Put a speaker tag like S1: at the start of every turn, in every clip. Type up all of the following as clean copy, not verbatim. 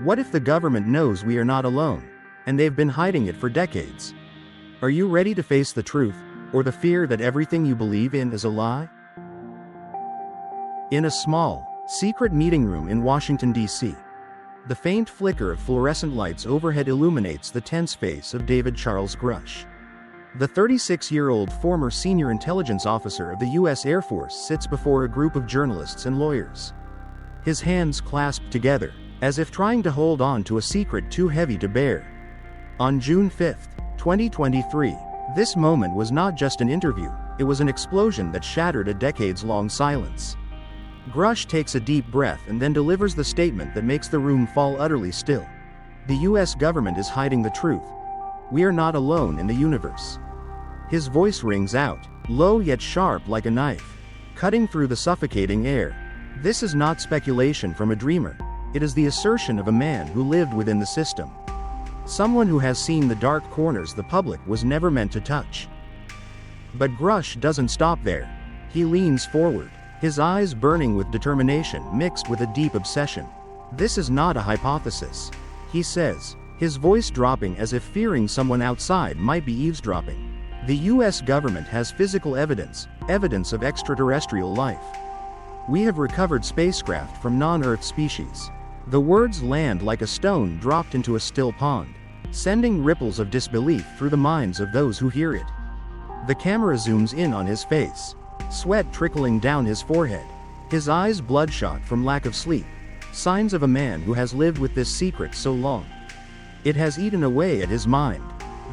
S1: What if the government knows we are not alone, and they've been hiding it for decades? Are you ready to face the truth, or the fear that everything you believe in is a lie? In a small, secret meeting room in Washington, D.C., the faint flicker of fluorescent lights overhead illuminates the tense face of David Charles Grusch. The 36-year-old former senior intelligence officer of the U.S. Air Force sits before a group of journalists and lawyers. His hands clasped together, as if trying to hold on to a secret too heavy to bear. On June 5, 2023, this moment was not just an interview, it was an explosion that shattered a decades-long silence. Grusch takes a deep breath and then delivers the statement that makes the room fall utterly still. The U.S. government is hiding the truth. We are not alone in the universe. His voice rings out, low yet sharp like a knife, cutting through the suffocating air. This is not speculation from a dreamer. It is the assertion of a man who lived within the system. Someone who has seen the dark corners the public was never meant to touch. But Grusch doesn't stop there. He leans forward, his eyes burning with determination mixed with a deep obsession. This is not a hypothesis, he says, his voice dropping as if fearing someone outside might be eavesdropping. The U.S. government has physical evidence of extraterrestrial life. We have recovered spacecraft from non-Earth species. The words land like a stone dropped into a still pond, sending ripples of disbelief through the minds of those who hear it. The camera zooms in on his face, sweat trickling down his forehead, his eyes bloodshot from lack of sleep, signs of a man who has lived with this secret so long. It has eaten away at his mind.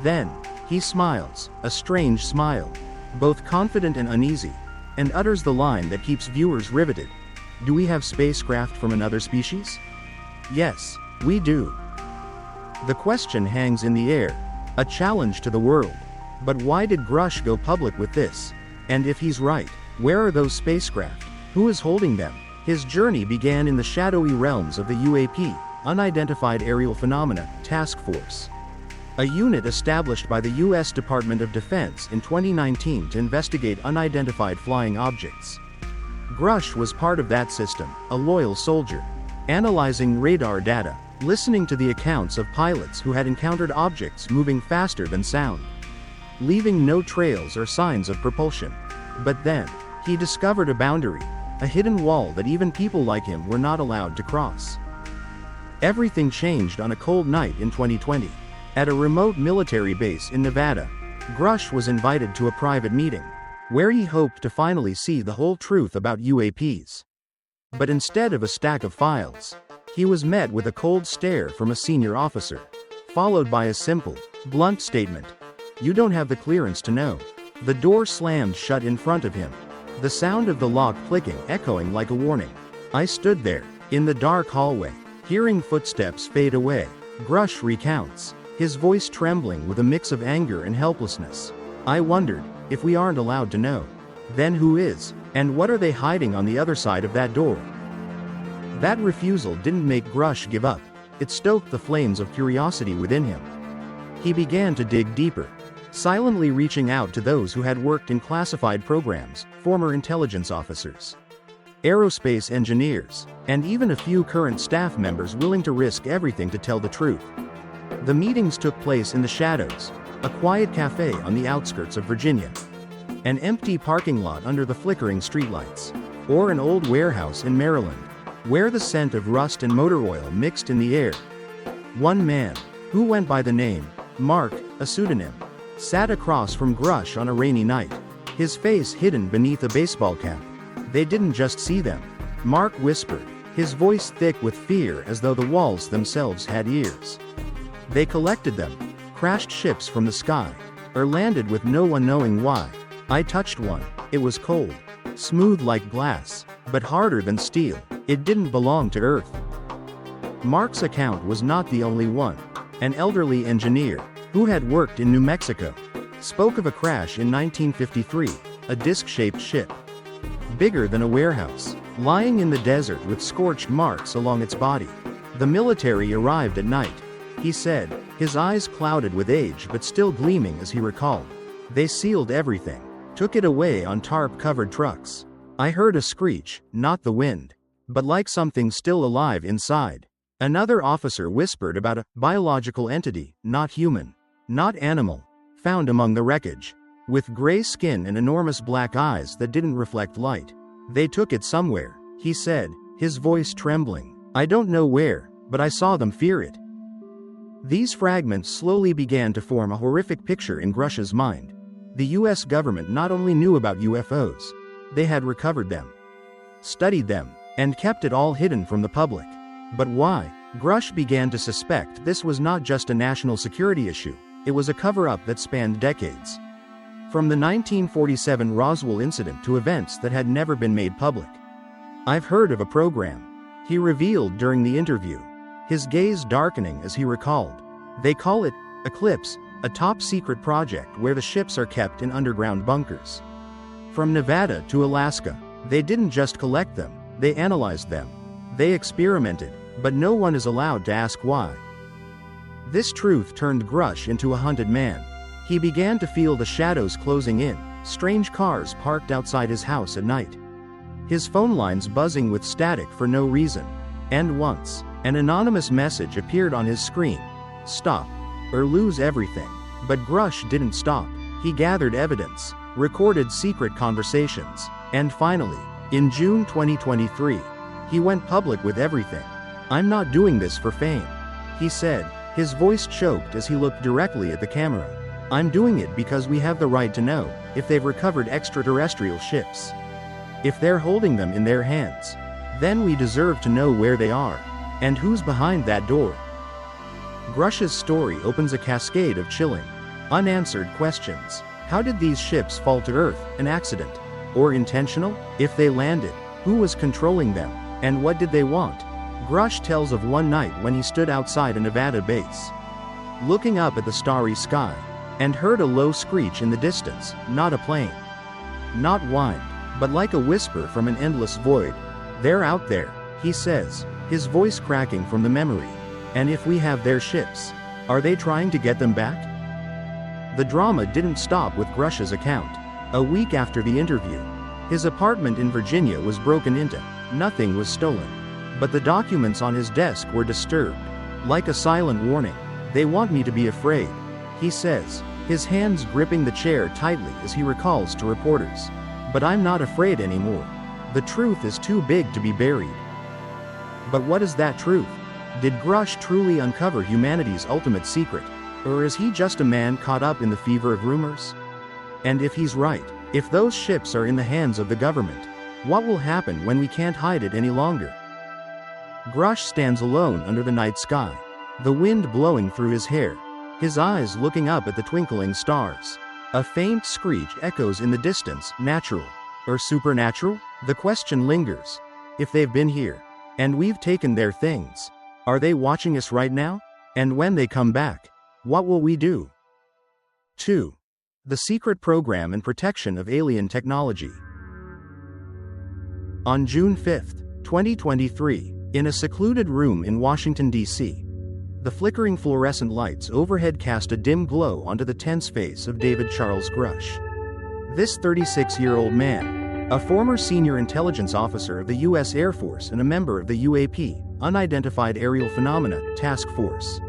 S1: Then, he smiles, a strange smile, both confident and uneasy, and utters the line that keeps viewers riveted. Do we have spacecraft from another species? Yes, we do. The question hangs in the air, a challenge to the world. But why did Grusch go public with this? And if he's right, where are those spacecraft? Who is holding them? His journey began in the shadowy realms of the UAP, Unidentified Aerial Phenomena, Task Force. A unit established by the U.S. Department of Defense in 2019 to investigate unidentified flying objects. Grusch was part of that system, a loyal soldier, analyzing radar data, listening to the accounts of pilots who had encountered objects moving faster than sound, leaving no trails or signs of propulsion. But then, he discovered a boundary, a hidden wall that even people like him were not allowed to cross. Everything changed on a cold night in 2020. At a remote military base in Nevada, Grusch was invited to a private meeting, where he hoped to finally see the whole truth about UAPs. But instead of a stack of files, he was met with a cold stare from a senior officer, followed by a simple, blunt statement. You don't have the clearance to know. The door slammed shut in front of him, the sound of the lock clicking echoing like a warning. I stood there, in the dark hallway, hearing footsteps fade away. Grusch recounts, his voice trembling with a mix of anger and helplessness. I wondered, if we aren't allowed to know, then who is? And what are they hiding on the other side of that door? That refusal didn't make Grusch give up. It stoked the flames of curiosity within him. He began to dig deeper, silently reaching out to those who had worked in classified programs, former intelligence officers, aerospace engineers, and even a few current staff members willing to risk everything to tell the truth. The meetings took place in the shadows, a quiet cafe on the outskirts of Virginia, an empty parking lot under the flickering streetlights, or an old warehouse in Maryland, where the scent of rust and motor oil mixed in the air. One man, who went by the name Mark, a pseudonym, sat across from Grusch on a rainy night, his face hidden beneath a baseball cap. They didn't just see them. Mark whispered, his voice thick with fear as though the walls themselves had ears. They collected them, crashed ships from the sky, or landed with no one knowing why. I touched one. It was cold, smooth like glass, but harder than steel. It didn't belong to Earth. Mark's account was not the only one. An elderly engineer, who had worked in New Mexico, spoke of a crash in 1953, a disc-shaped ship, bigger than a warehouse, lying in the desert with scorched marks along its body. The military arrived at night, he said, his eyes clouded with age but still gleaming as he recalled. They sealed everything, took it away on tarp-covered trucks. I heard a screech, not the wind, but like something still alive inside. Another officer whispered about a biological entity, not human, not animal, found among the wreckage, with gray skin and enormous black eyes that didn't reflect light. They took it somewhere, he said, his voice trembling. I don't know where, but I saw them fear it. These fragments slowly began to form a horrific picture in Grusch's mind. The US government not only knew about UFOs, they had recovered them, studied them, and kept it all hidden from the public. But why? Grusch began to suspect this was not just a national security issue, it was a cover-up that spanned decades. From the 1947 Roswell incident to events that had never been made public. I've heard of a program, he revealed during the interview, his gaze darkening as he recalled. They call it Eclipse, a top-secret project where the ships are kept in underground bunkers. From Nevada to Alaska, they didn't just collect them, they analyzed them. They experimented, but no one is allowed to ask why. This truth turned Grusch into a hunted man. He began to feel the shadows closing in, strange cars parked outside his house at night, his phone lines buzzing with static for no reason. And once, an anonymous message appeared on his screen. Stop, or lose everything. But Grusch didn't stop. He gathered evidence, recorded secret conversations, and finally, in June 2023, he went public with everything. I'm not doing this for fame, he said, his voice choked as he looked directly at the camera. I'm doing it because we have the right to know if they've recovered extraterrestrial ships. If they're holding them in their hands, then we deserve to know where they are, and who's behind that door. Grusch's story opens a cascade of chilling, unanswered questions. How did these ships fall to Earth, an accident? Or intentional? If they landed, who was controlling them? And what did they want? Grusch tells of one night when he stood outside a Nevada base, looking up at the starry sky, and heard a low screech in the distance, not a plane, not whined, but like a whisper from an endless void. They're out there, he says, his voice cracking from the memory. And if we have their ships, are they trying to get them back? The drama didn't stop with Grusch's account. A week after the interview, his apartment in Virginia was broken into. Nothing was stolen, but the documents on his desk were disturbed. Like a silent warning. They want me to be afraid, he says, his hands gripping the chair tightly as he recalls to reporters. But I'm not afraid anymore. The truth is too big to be buried. But what is that truth? Did Grusch truly uncover humanity's ultimate secret? Or is he just a man caught up in the fever of rumors? And if he's right, if those ships are in the hands of the government, what will happen when we can't hide it any longer? Grusch stands alone under the night sky, the wind blowing through his hair, his eyes looking up at the twinkling stars. A faint screech echoes in the distance. Natural or supernatural? The question lingers. If they've been here, and we've taken their things, are they watching us right now? And when they come back, what will we do? 2. The secret program and protection of alien technology. On June 5, 2023, in a secluded room in Washington, D.C., the flickering fluorescent lights overhead cast a dim glow onto the tense face of David Charles Grusch. This 36-year-old man, a former senior intelligence officer of the U.S. Air Force and a member of the UAP, Unidentified Aerial Phenomena, Task Force,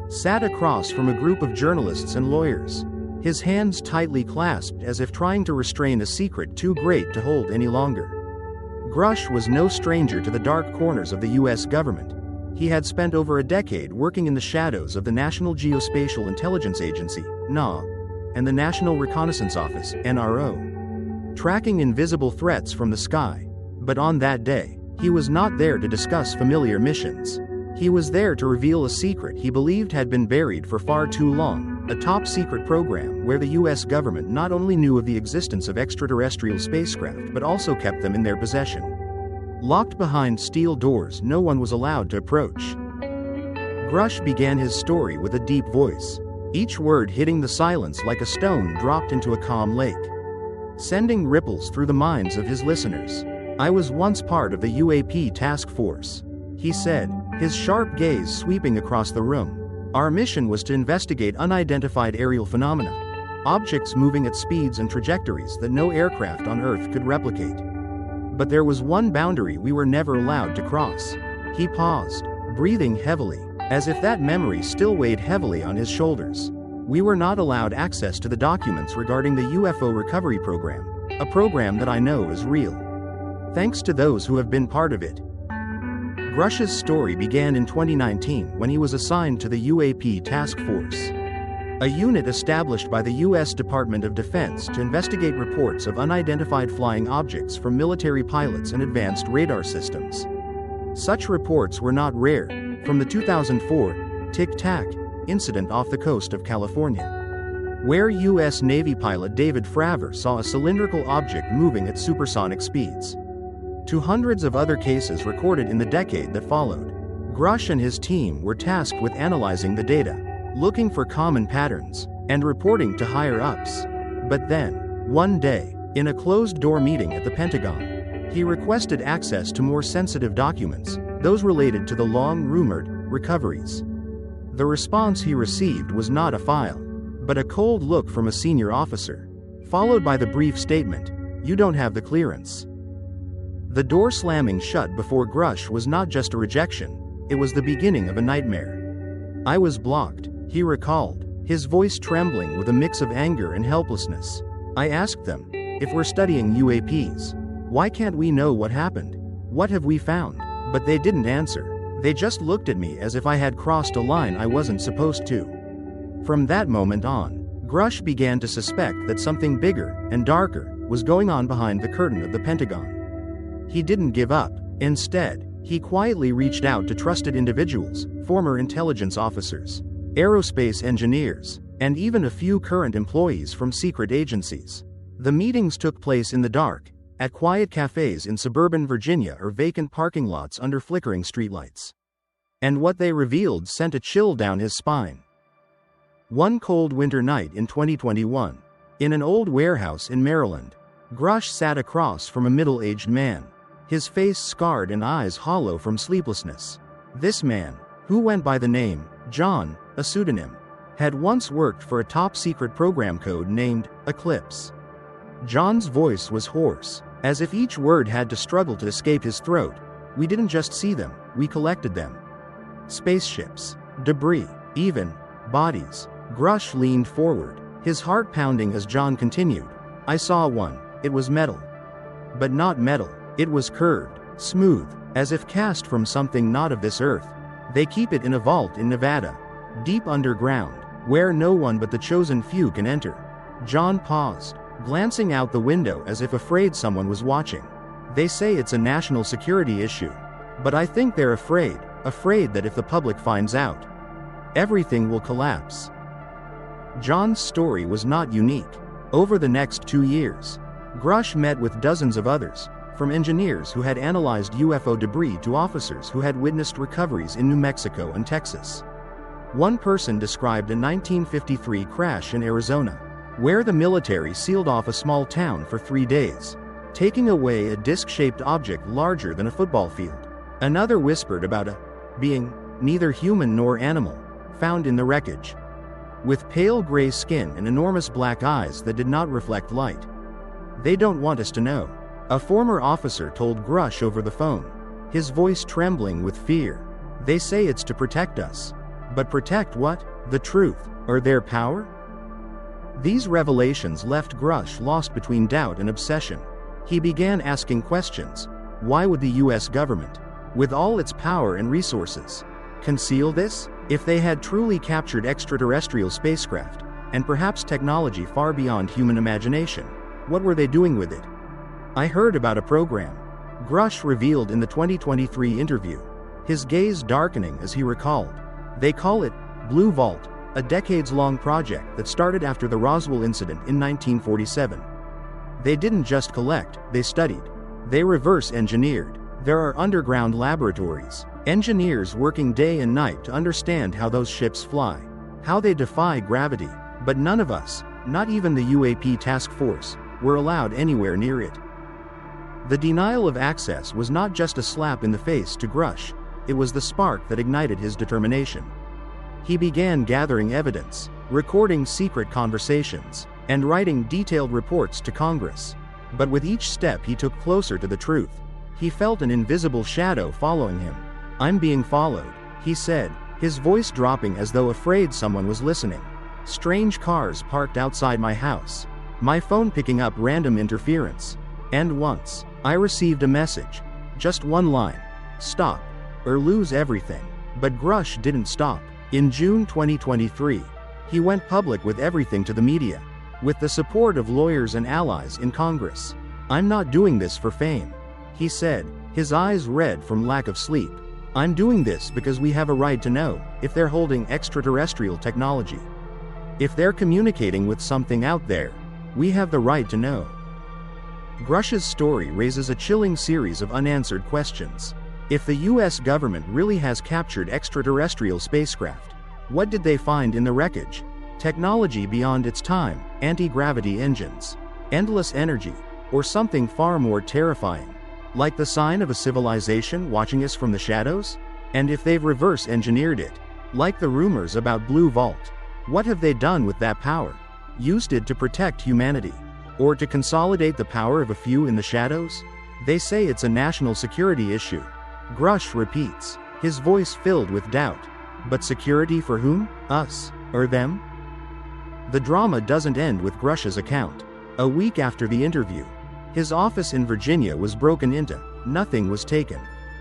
S1: sat across from a group of journalists and lawyers, his hands tightly clasped as if trying to restrain a secret too great to hold any longer. Grusch was no stranger to the dark corners of the U.S. government. He had spent over a decade working in the shadows of the National Geospatial Intelligence Agency, NA, and the National Reconnaissance Office, NRO, tracking invisible threats from the sky. But on that day, he was not there to discuss familiar missions. He was there to reveal a secret he believed had been buried for far too long, a top-secret program where the U.S. government not only knew of the existence of extraterrestrial spacecraft but also kept them in their possession. Locked behind steel doors no one was allowed to approach. Grusch began his story with a deep voice, each word hitting the silence like a stone dropped into a calm lake, sending ripples through the minds of his listeners. I was once part of the UAP task force, he said, his sharp gaze sweeping across the room. Our mission was to investigate unidentified aerial phenomena, objects moving at speeds and trajectories that no aircraft on Earth could replicate. But there was one boundary we were never allowed to cross. He paused, breathing heavily, as if that memory still weighed heavily on his shoulders. We were not allowed access to the documents regarding the UFO recovery program, a program that I know is real. Thanks to those who have been part of it. Grusch's story began in 2019 when he was assigned to the UAP Task Force, a unit established by the U.S. Department of Defense to investigate reports of unidentified flying objects from military pilots and advanced radar systems. Such reports were not rare, from the 2004 Tic Tac incident off the coast of California, where U.S. Navy pilot David Grusch saw a cylindrical object moving at supersonic speeds, to hundreds of other cases recorded in the decade that followed. Grusch and his team were tasked with analyzing the data, looking for common patterns, and reporting to higher-ups. But then, one day, in a closed-door meeting at the Pentagon, he requested access to more sensitive documents, those related to the long-rumored recoveries. The response he received was not a file, but a cold look from a senior officer, followed by the brief statement, "You don't have the clearance." The door slamming shut before Grusch was not just a rejection, it was the beginning of a nightmare. "I was blocked," he recalled, his voice trembling with a mix of anger and helplessness. "I asked them, if we're studying UAPs, why can't we know what happened? What have we found? But they didn't answer. They just looked at me as if I had crossed a line I wasn't supposed to." From that moment on, Grusch began to suspect that something bigger and darker was going on behind the curtain of the Pentagon. He didn't give up. Instead, he quietly reached out to trusted individuals, former intelligence officers, aerospace engineers, and even a few current employees from secret agencies. The meetings took place in the dark, at quiet cafes in suburban Virginia or vacant parking lots under flickering streetlights. And what they revealed sent a chill down his spine. One cold winter night in 2021, in an old warehouse in Maryland, Grusch sat across from a middle-aged man, his face scarred and eyes hollow from sleeplessness. This man, who went by the name John, a pseudonym, had once worked for a top-secret program code named Eclipse. John's voice was hoarse, as if each word had to struggle to escape his throat. "We didn't just see them, we collected them. Spaceships, debris, even bodies." Grusch leaned forward, his heart pounding as John continued. "I saw one. It was metal. But not metal. It was curved, smooth, as if cast from something not of this earth. They keep it in a vault in Nevada, deep underground, where no one but the chosen few can enter." John paused, glancing out the window as if afraid someone was watching. "They say it's a national security issue. But I think they're afraid that if the public finds out, everything will collapse." John's story was not unique. Over the next 2 years, Grusch met with dozens of others, from engineers who had analyzed UFO debris to officers who had witnessed recoveries in New Mexico and Texas. One person described a 1953 crash in Arizona, where the military sealed off a small town for 3 days, taking away a disc-shaped object larger than a football field. Another whispered about a being, neither human nor animal, found in the wreckage, with pale gray skin and enormous black eyes that did not reflect light. "They don't want us to know," a former officer told Grusch over the phone, his voice trembling with fear. "They say it's to protect us. But protect what? The truth, or their power?" These revelations left Grusch lost between doubt and obsession. He began asking questions. Why would the US government, with all its power and resources, conceal this? If they had truly captured extraterrestrial spacecraft, and perhaps technology far beyond human imagination, what were they doing with it? "I heard about a program," Grusch revealed in the 2023 interview, his gaze darkening as he recalled. "They call it Blue Vault, a decades-long project that started after the Roswell incident in 1947. They didn't just collect, they studied. They reverse-engineered. There are underground laboratories, engineers working day and night to understand how those ships fly, how they defy gravity. But none of us, not even the UAP task force, were allowed anywhere near it." The denial of access was not just a slap in the face to Grusch, it was the spark that ignited his determination. He began gathering evidence, recording secret conversations, and writing detailed reports to Congress. But with each step he took closer to the truth, he felt an invisible shadow following him. "I'm being followed," he said, his voice dropping as though afraid someone was listening. Strange cars parked outside my house. My phone picking up random interference. And once, I received a message. Just one line. Stop. Or lose everything. But Grusch didn't stop. In June 2023, he went public with everything to the media. With the support of lawyers and allies in Congress. I'm not doing this for fame, he said, his eyes red from lack of sleep. I'm doing this because we have a right to know if they're holding extraterrestrial technology. If they're communicating with something out there, we have the right to know. Grusch's story raises a chilling series of unanswered questions. If the US government really has captured extraterrestrial spacecraft, what did they find in the wreckage? Technology beyond its time, anti-gravity engines, endless energy, or something far more terrifying, like the sign of a civilization watching us from the shadows? And if they've reverse engineered it, like the rumors about Blue Vault, what have they done with that power? Used it to protect humanity? Or to consolidate the power of a few in the shadows? They say it's a national security issue. Grusch repeats, his voice filled with doubt. But security for whom? Us? Or them? The drama doesn't end with Grusch's account. A week after the interview, his office in Virginia was broken into. Nothing was taken.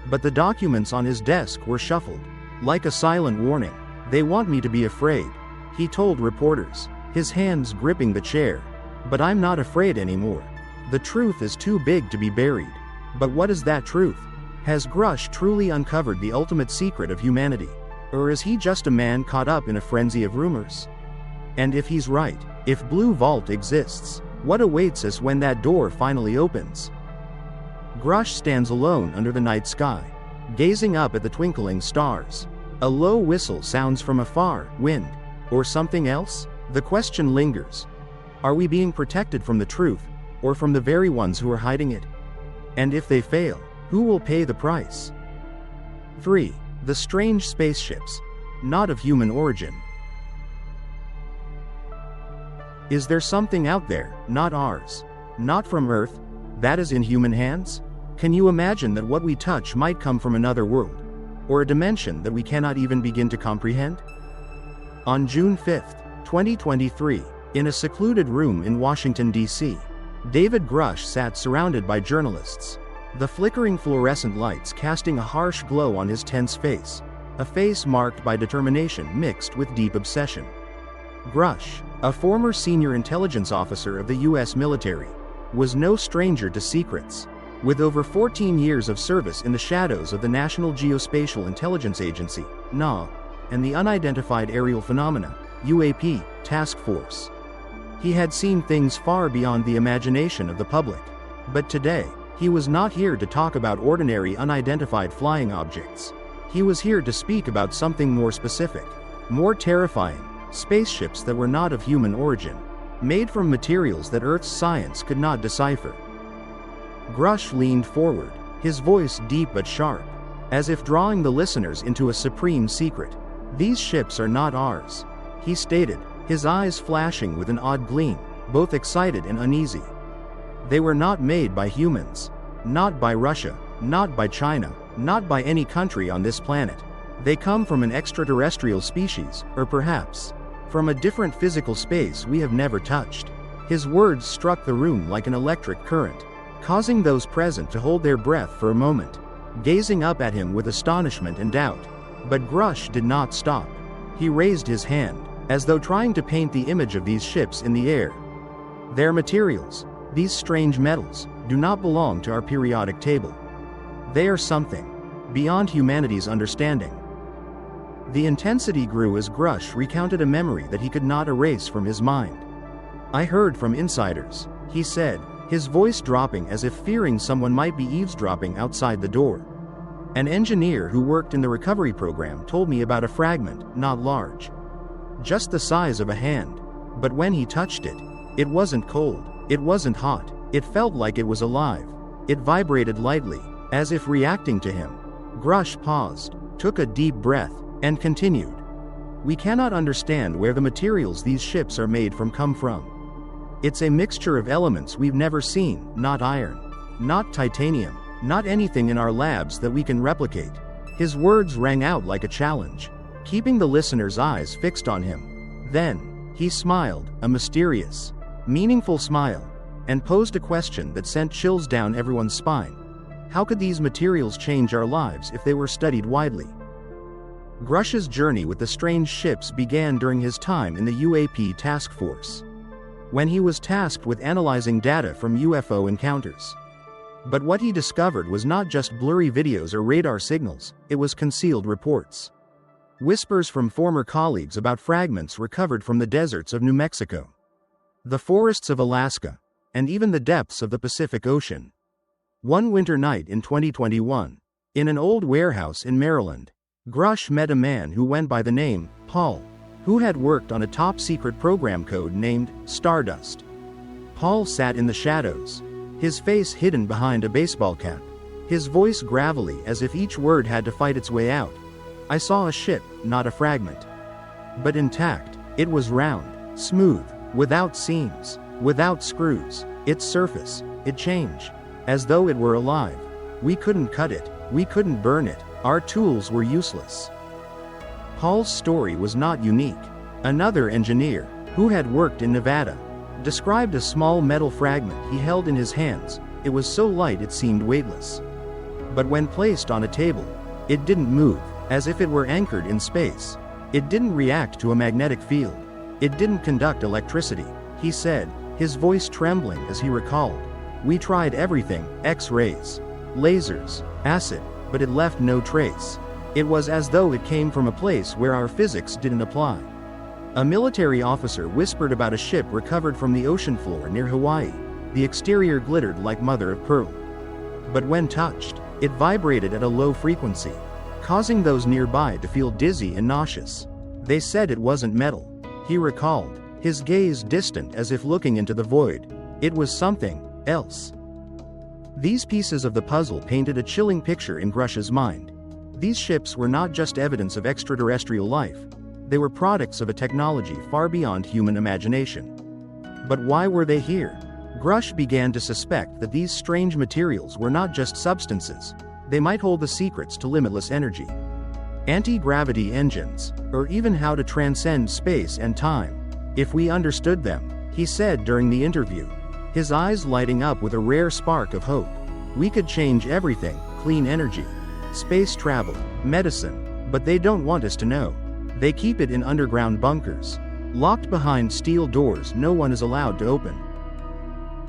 S1: But the documents on his desk were shuffled. Like a silent warning. They want me to be afraid, he told reporters, his hands gripping the chair. But I'm not afraid anymore. The truth is too big to be buried. But what is that truth? Has Grusch truly uncovered the ultimate secret of humanity? Or is he just a man caught up in a frenzy of rumors? And if he's right, if Blue Vault exists, what awaits us when that door finally opens? Grusch stands alone under the night sky, gazing up at the twinkling stars. A low whistle sounds from afar. Wind? Or something else? The question lingers. Are we being protected from the truth, or from the very ones who are hiding it? And if they fail, who will pay the price? 3. The strange spaceships. Not of human origin. Is there something out there, not ours, not from Earth, that is in human hands? Can you imagine that what we touch might come from another world, or a dimension that we cannot even begin to comprehend? On June 5, 2023, in a secluded room in Washington, D.C., David Grusch sat surrounded by journalists, the flickering fluorescent lights casting a harsh glow on his tense face, a face marked by determination mixed with deep obsession. Grusch, a former senior intelligence officer of the U.S. military, was no stranger to secrets. With over 14 years of service in the shadows of the National Geospatial Intelligence Agency, NGA, and the Unidentified Aerial Phenomena, UAP, task force. He had seen things far beyond the imagination of the public. But today, he was not here to talk about ordinary unidentified flying objects. He was here to speak about something more specific, more terrifying. Spaceships that were not of human origin, made from materials that Earth's science could not decipher. Grusch leaned forward, his voice deep but sharp, as if drawing the listeners into a supreme secret. These ships are not ours, he stated, his eyes flashing with an odd gleam, both excited and uneasy. They were not made by humans, not by Russia, not by China, not by any country on this planet. They come from an extraterrestrial species, or perhaps from a different physical space we have never touched. His words struck the room like an electric current, causing those present to hold their breath for a moment, gazing up at him with astonishment and doubt. But Grusch did not stop. He raised his hand, as though trying to paint the image of these ships in the air. Their materials, these strange metals, do not belong to our periodic table. They are something beyond humanity's understanding. The intensity grew as Grusch recounted a memory that he could not erase from his mind. I heard from insiders, he said, his voice dropping as if fearing someone might be eavesdropping outside the door. An engineer who worked in the recovery program told me about a fragment, not large, just the size of a hand. But when he touched it, it wasn't cold, it wasn't hot, it felt like it was alive. It vibrated lightly, as if reacting to him. Grusch paused, took a deep breath, and continued. We cannot understand where the materials these ships are made from come from. It's a mixture of elements we've never seen, not iron, not titanium, not anything in our labs that we can replicate. His words rang out like a challenge, keeping the listener's eyes fixed on him. Then, he smiled, a mysterious, meaningful smile, and posed a question that sent chills down everyone's spine. How could these materials change our lives if they were studied widely? Grusch's journey with the strange ships began during his time in the UAP task force, when he was tasked with analyzing data from UFO encounters. But what he discovered was not just blurry videos or radar signals, it was concealed reports. Whispers from former colleagues about fragments recovered from the deserts of New Mexico, the forests of Alaska, and even the depths of the Pacific Ocean. One winter night in 2021, in an old warehouse in Maryland, Grusch met a man who went by the name Paul, who had worked on a top-secret program code named Stardust. Paul sat in the shadows, his face hidden behind a baseball cap, his voice gravelly as if each word had to fight its way out. I saw a ship, not a fragment, but intact. It was round, smooth, without seams, without screws. Its surface, it changed, as though it were alive. We couldn't cut it, we couldn't burn it, our tools were useless. Paul's story was not unique. Another engineer, who had worked in Nevada, described a small metal fragment he held in his hands. It was so light it seemed weightless. But when placed on a table, it didn't move, as if it were anchored in space. It didn't react to a magnetic field. It didn't conduct electricity, he said, his voice trembling as he recalled. We tried everything, X-rays, lasers, acid, but it left no trace. It was as though it came from a place where our physics didn't apply. A military officer whispered about a ship recovered from the ocean floor near Hawaii. The exterior glittered like mother of pearl. But when touched, it vibrated at a low frequency, causing those nearby to feel dizzy and nauseous. They said it wasn't metal, he recalled, his gaze distant as if looking into the void. It was something else. These pieces of the puzzle painted a chilling picture in Grusch's mind. These ships were not just evidence of extraterrestrial life. They were products of a technology far beyond human imagination. But why were they here? Grusch began to suspect that these strange materials were not just substances. They might hold the secrets to limitless energy, anti-gravity engines, or even how to transcend space and time. If we understood them, he said during the interview, his eyes lighting up with a rare spark of hope, we could change everything: clean energy, space travel, medicine. But they don't want us to know. They keep it in underground bunkers, locked behind steel doors no one is allowed to open.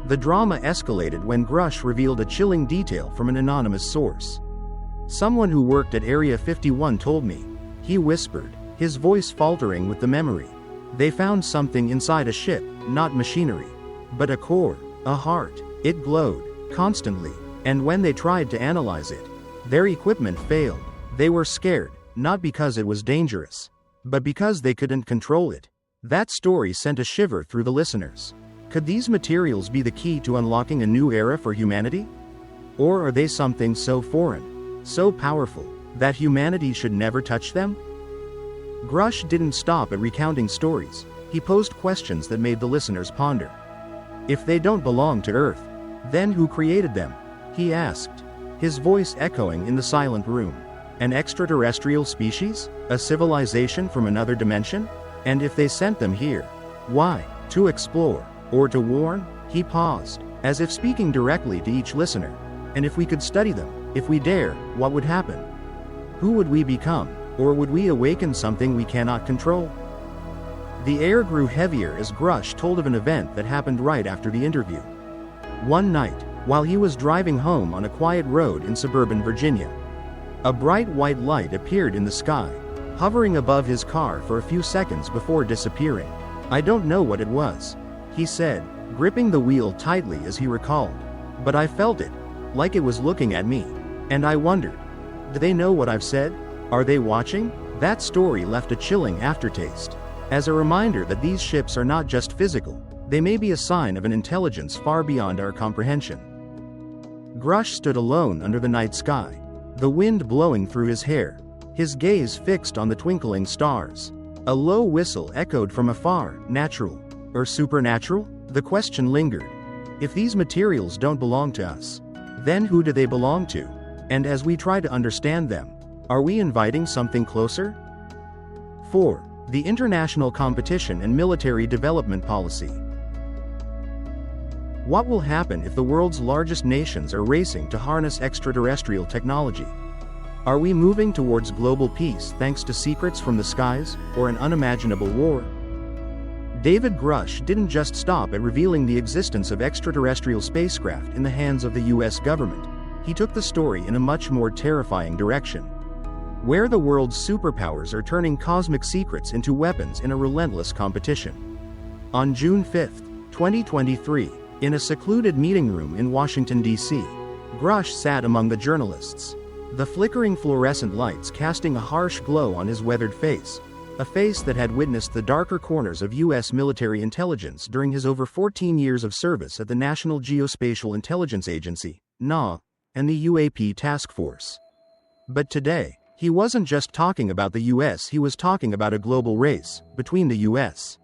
S1: The drama escalated when Grusch revealed a chilling detail from an anonymous source. Someone who worked at Area 51 told me, he whispered, his voice faltering with the memory. They found something inside a ship, not machinery, but a core, a heart. It glowed, constantly, and when they tried to analyze it, their equipment failed. They were scared, not because it was dangerous, but because they couldn't control it. That story sent a shiver through the listeners. Could these materials be the key to unlocking a new era for humanity? Or are they something so foreign, so powerful, that humanity should never touch them? Grusch didn't stop at recounting stories. He posed questions that made the listeners ponder. If they don't belong to Earth, then who created them? He asked, his voice echoing in the silent room. An extraterrestrial species? A civilization from another dimension? And if they sent them here, why? To explore, or to warn? He paused, as if speaking directly to each listener. And if we could study them, if we dare, what would happen? Who would we become? Or would we awaken something we cannot control? The air grew heavier as Grusch told of an event that happened right after the interview. One night, while he was driving home on a quiet road in suburban Virginia, a bright white light appeared in the sky, hovering above his car for a few seconds before disappearing. I don't know what it was, he said, gripping the wheel tightly as he recalled. But I felt it, like it was looking at me. And I wondered, do they know what I've said? Are they watching? That story left a chilling aftertaste, as a reminder that these ships are not just physical, they may be a sign of an intelligence far beyond our comprehension. Grusch stood alone under the night sky, the wind blowing through his hair, his gaze fixed on the twinkling stars. A low whistle echoed from afar. Natural, or supernatural? The question lingered. If these materials don't belong to us, then who do they belong to? And as we try to understand them, Are we inviting something closer? 4. The International Competition and Military Development Policy. What will happen if the world's largest nations are racing to harness extraterrestrial technology? Are we moving towards global peace thanks to secrets from the skies, or an unimaginable war? David Grusch didn't just stop at revealing the existence of extraterrestrial spacecraft in the hands of the US government. He took the story in a much more terrifying direction, where the world's superpowers are turning cosmic secrets into weapons in a relentless competition. On June 5, 2023, in a secluded meeting room in Washington, D.C., Grusch sat among the journalists, the flickering fluorescent lights casting a harsh glow on his weathered face, a face that had witnessed the darker corners of U.S. military intelligence during his over 14 years of service at the National Geospatial Intelligence Agency, NA, and the UAP Task Force. But today, he wasn't just talking about the U.S., he was talking about a global race between the U.S.,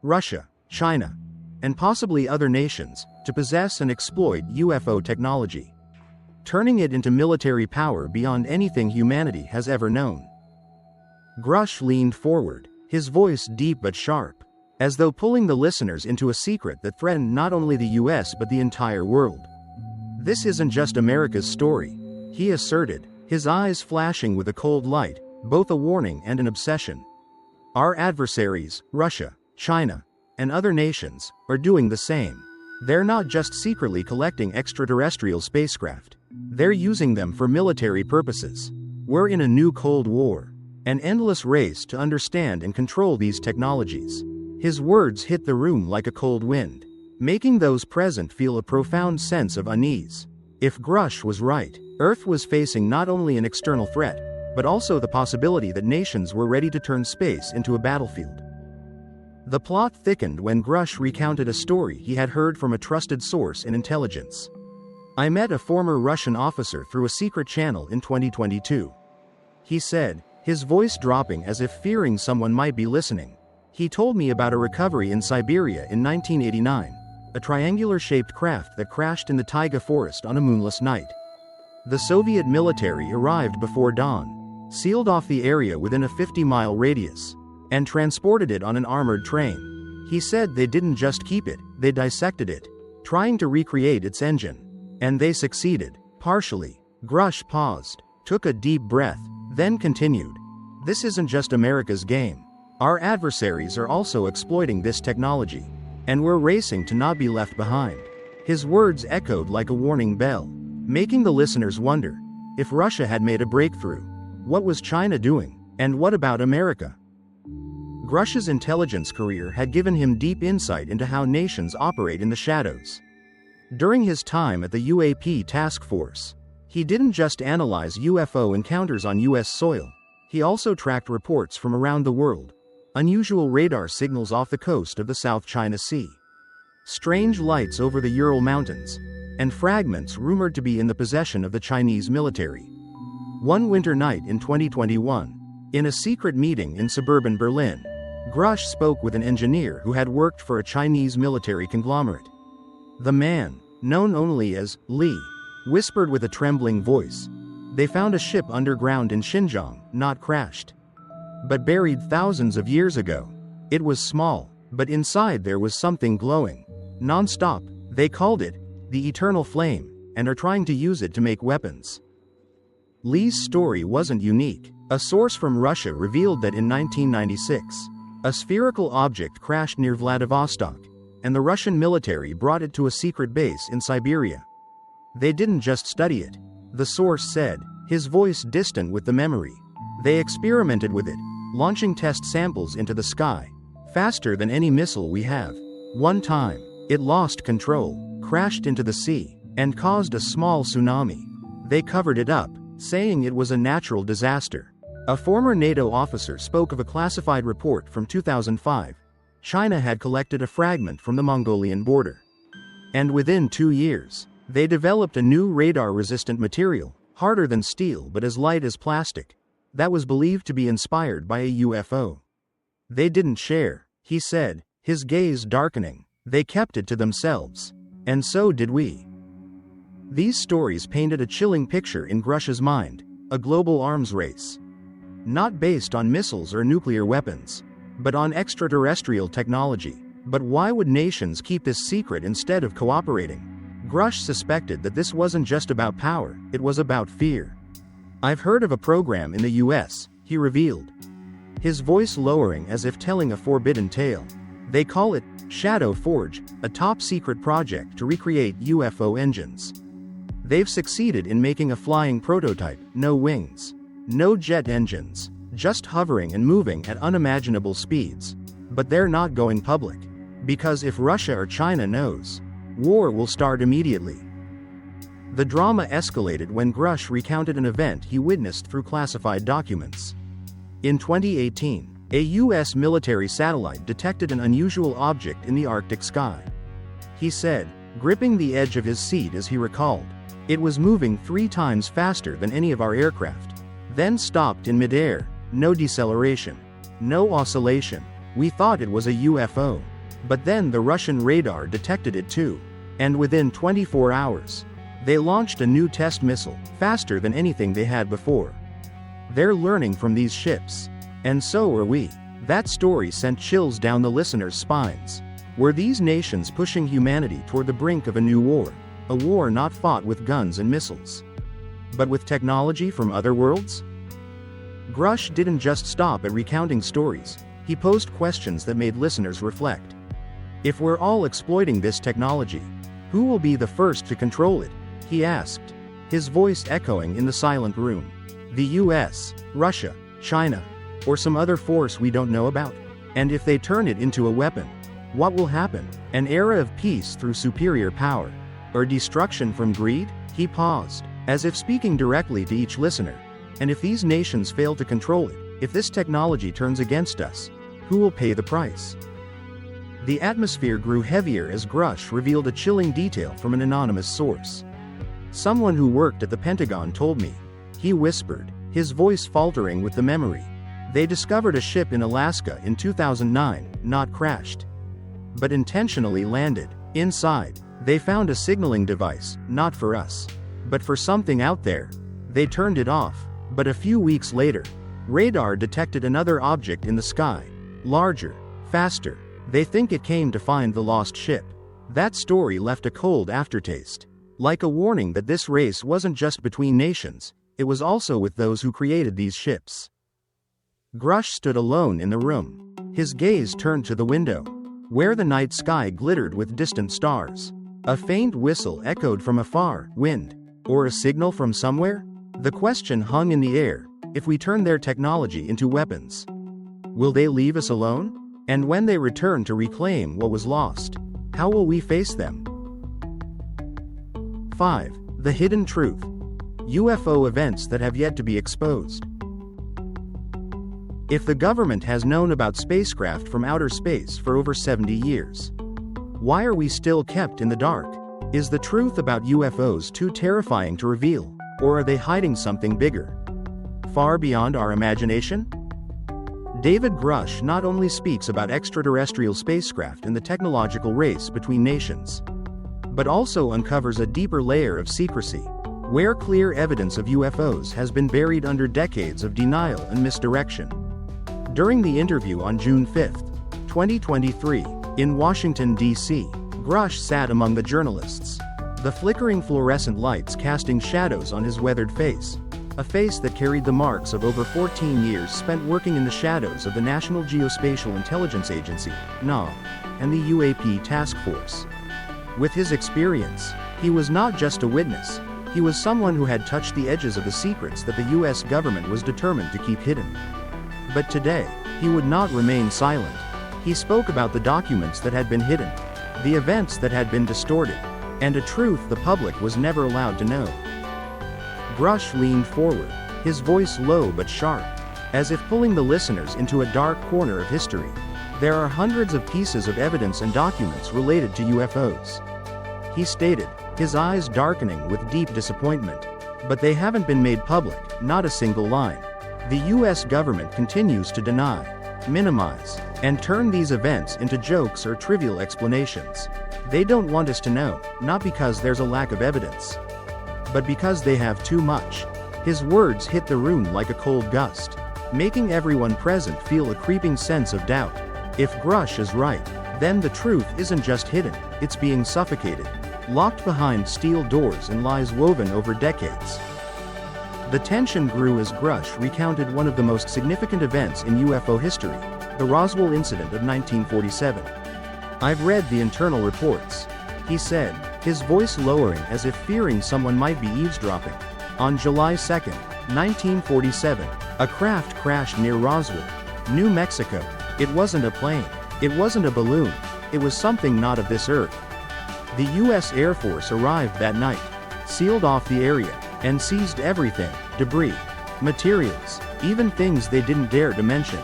S1: Russia, China, and possibly other nations to possess and exploit UFO technology, turning it into military power beyond anything humanity has ever known. Grusch leaned forward, his voice deep but sharp, as though pulling the listeners into a secret that threatened not only the US but the entire world. This isn't just America's story, he asserted, his eyes flashing with a cold light, both a warning and an obsession. Our adversaries, Russia, China, and other nations, are doing the same. They're not just secretly collecting extraterrestrial spacecraft. They're using them for military purposes. We're in a new Cold War, an endless race to understand and control these technologies. His words hit the room like a cold wind, making those present feel a profound sense of unease. If Grusch was right, Earth was facing not only an external threat, but also the possibility that nations were ready to turn space into a battlefield. The plot thickened when Grusch recounted a story he had heard from a trusted source in intelligence. I met a former Russian officer through a secret channel in 2022. He said, his voice dropping as if fearing someone might be listening. He told me about a recovery in Siberia in 1989, a triangular-shaped craft that crashed in the taiga forest on a moonless night. The Soviet military arrived before dawn, sealed off the area within a 50-mile radius, and transported it on an armored train. He said they didn't just keep it, they dissected it, trying to recreate its engine. And they succeeded, partially. Grusch paused, took a deep breath, then continued. This isn't just America's game. Our adversaries are also exploiting this technology, and we're racing to not be left behind. His words echoed like a warning bell, making the listeners wonder, if Russia had made a breakthrough, what was China doing, and what about America? Grusch's intelligence career had given him deep insight into how nations operate in the shadows. During his time at the UAP Task Force, he didn't just analyze UFO encounters on US soil, he also tracked reports from around the world, unusual radar signals off the coast of the South China Sea, strange lights over the Ural Mountains, and fragments rumored to be in the possession of the Chinese military. One winter night in 2021, in a secret meeting in suburban Berlin, Grusch spoke with an engineer who had worked for a Chinese military conglomerate. The man, known only as Li, whispered with a trembling voice. They found a ship underground in Xinjiang, not crashed, but buried thousands of years ago. It was small, but inside there was something glowing, non-stop. They called it the eternal flame, and are trying to use it to make weapons. Li's story wasn't unique. A source from Russia revealed that in 1996, a spherical object crashed near Vladivostok, and the Russian military brought it to a secret base in Siberia. They didn't just study it, the source said, his voice distant with the memory. They experimented with it, launching test samples into the sky, faster than any missile we have. One time, it lost control, crashed into the sea, and caused a small tsunami. They covered it up, saying it was a natural disaster. A former NATO officer spoke of a classified report from 2005. China had collected a fragment from the Mongolian border. And within 2 years, they developed a new radar-resistant material, harder than steel but as light as plastic, that was believed to be inspired by a UFO. They didn't share, he said, his gaze darkening. They kept it to themselves. And so did we. These stories painted a chilling picture in Grusch's mind. a global arms race. Not based on missiles or nuclear weapons, but on extraterrestrial technology. But why would nations keep this secret instead of cooperating? Grusch suspected that this wasn't just about power, it was about fear. "I've heard of a program in the US," he revealed, his voice lowering as if telling a forbidden tale. "They call it Shadow Forge, a top-secret project to recreate UFO engines. They've succeeded in making a flying prototype, no wings, no jet engines, just hovering and moving at unimaginable speeds. But they're not going public. Because if Russia or China knows, war will start immediately." The drama escalated when Grusch recounted an event he witnessed through classified documents. In 2018, a US military satellite detected an unusual object in the Arctic sky. He said, gripping the edge of his seat as he recalled, "It was moving 3 times faster than any of our aircraft. Then stopped in midair, no deceleration, no oscillation. We thought it was a UFO. But then the Russian radar detected it too. And within 24 hours, they launched a new test missile, faster than anything they had before. They're learning from these ships. And so are we." That story sent chills down the listeners' spines. Were these nations pushing humanity toward the brink of a new war? A war not fought with guns and missiles, but with technology from other worlds? Grusch didn't just stop at recounting stories, he posed questions that made listeners reflect. If we're all exploiting this technology, who will be the first to control it? He asked, his voice echoing in the silent room. The US, Russia, China, or some other force we don't know about? And if they turn it into a weapon, what will happen? An era of peace through superior power? Or destruction from greed? He paused, as if speaking directly to each listener. And if these nations fail to control it, if this technology turns against us, who will pay the price? The atmosphere grew heavier as Grusch revealed a chilling detail from an anonymous source. "Someone who worked at the Pentagon told me," he whispered, his voice faltering with the memory. "They discovered a ship in Alaska in 2009, not crashed, but intentionally landed. Inside, they found a signaling device, not for us, but for something out there. They turned it off, but a few weeks later, radar detected another object in the sky, larger, faster. They think it came to find the lost ship." That story left a cold aftertaste, like a warning that this race wasn't just between nations, it was also with those who created these ships. Grusch stood alone in the room, his gaze turned to the window, where the night sky glittered with distant stars. A faint whistle echoed from afar. Wind? Or a signal from somewhere? The question hung in the air. If we turn their technology into weapons, will they leave us alone? And when they return to reclaim what was lost, how will we face them? 5. The hidden truth. UFO events that have yet to be exposed. If the government has known about spacecraft from outer space for over 70 years, why are we still kept in the dark? Is the truth about UFOs too terrifying to reveal, or are they hiding something bigger, far beyond our imagination? David Grusch not only speaks about extraterrestrial spacecraft and the technological race between nations, but also uncovers a deeper layer of secrecy, where clear evidence of UFOs has been buried under decades of denial and misdirection. During the interview on June 5, 2023, in Washington, D.C., Grusch sat among the journalists, the flickering fluorescent lights casting shadows on his weathered face, a face that carried the marks of over 14 years spent working in the shadows of the National Geospatial Intelligence Agency, NAV, and the UAP Task Force. With his experience, he was not just a witness, he was someone who had touched the edges of the secrets that the US government was determined to keep hidden. But today, he would not remain silent. He spoke about the documents that had been hidden, the events that had been distorted, and a truth the public was never allowed to know. Grusch leaned forward, his voice low but sharp, as if pulling the listeners into a dark corner of history. There are hundreds of pieces of evidence and documents related to UFOs, he stated, his eyes darkening with deep disappointment. But they haven't been made public, not a single line. The US government continues to deny, minimize, and turn these events into jokes or trivial explanations. They don't want us to know, not because there's a lack of evidence, but because they have too much. His words hit the room like a cold gust, making everyone present feel a creeping sense of doubt. If Grusch is right, then the truth isn't just hidden, it's being suffocated, locked behind steel doors and lies woven over decades. The tension grew as Grusch recounted one of the most significant events in UFO history, the Roswell incident of 1947. "I've read the internal reports," he said, his voice lowering as if fearing someone might be eavesdropping. "On July 2, 1947, a craft crashed near Roswell, New Mexico. It wasn't a plane. It wasn't a balloon. It was something not of this earth." The U.S. Air Force arrived that night, sealed off the area, and seized everything: debris, materials, even things they didn't dare to mention.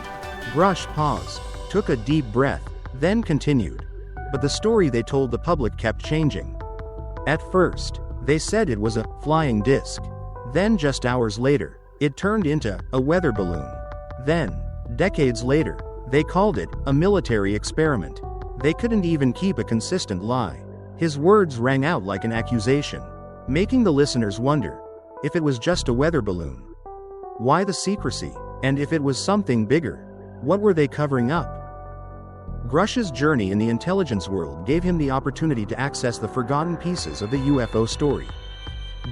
S1: Grusch paused, took a deep breath, then continued. But the story they told the public kept changing. At first, they said it was a flying disc. Then just hours later, it turned into a weather balloon. Then, decades later, they called it a military experiment. They couldn't even keep a consistent lie. His words rang out like an accusation, making the listeners wonder, if it was just a weather balloon, why the secrecy? And if it was something bigger, what were they covering up? Grusch's journey in the intelligence world gave him the opportunity to access the forgotten pieces of the UFO story.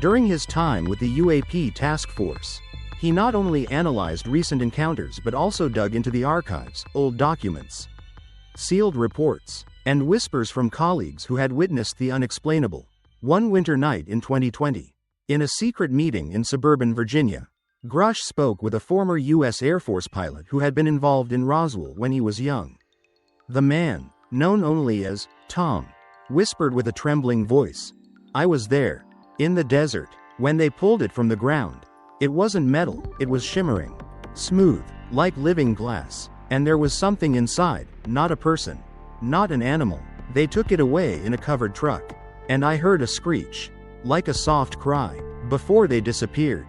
S1: During his time with the UAP task force, he not only analyzed recent encounters but also dug into the archives, old documents, sealed reports, and whispers from colleagues who had witnessed the unexplainable. One winter night in 2020, in a secret meeting in suburban Virginia, Grusch spoke with a former U.S. Air Force pilot who had been involved in Roswell when he was young. The man, known only as Tom, whispered with a trembling voice, "I was there, in the desert, when they pulled it from the ground. It wasn't metal, it was shimmering, smooth, like living glass, and there was something inside, not a person, not an animal. They took it away in a covered truck, and I heard a screech, like a soft cry, before they disappeared."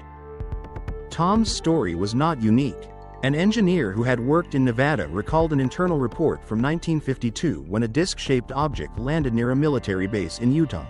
S1: Tom's story was not unique. An engineer who had worked in Nevada recalled an internal report from 1952 when a disc-shaped object landed near a military base in Utah.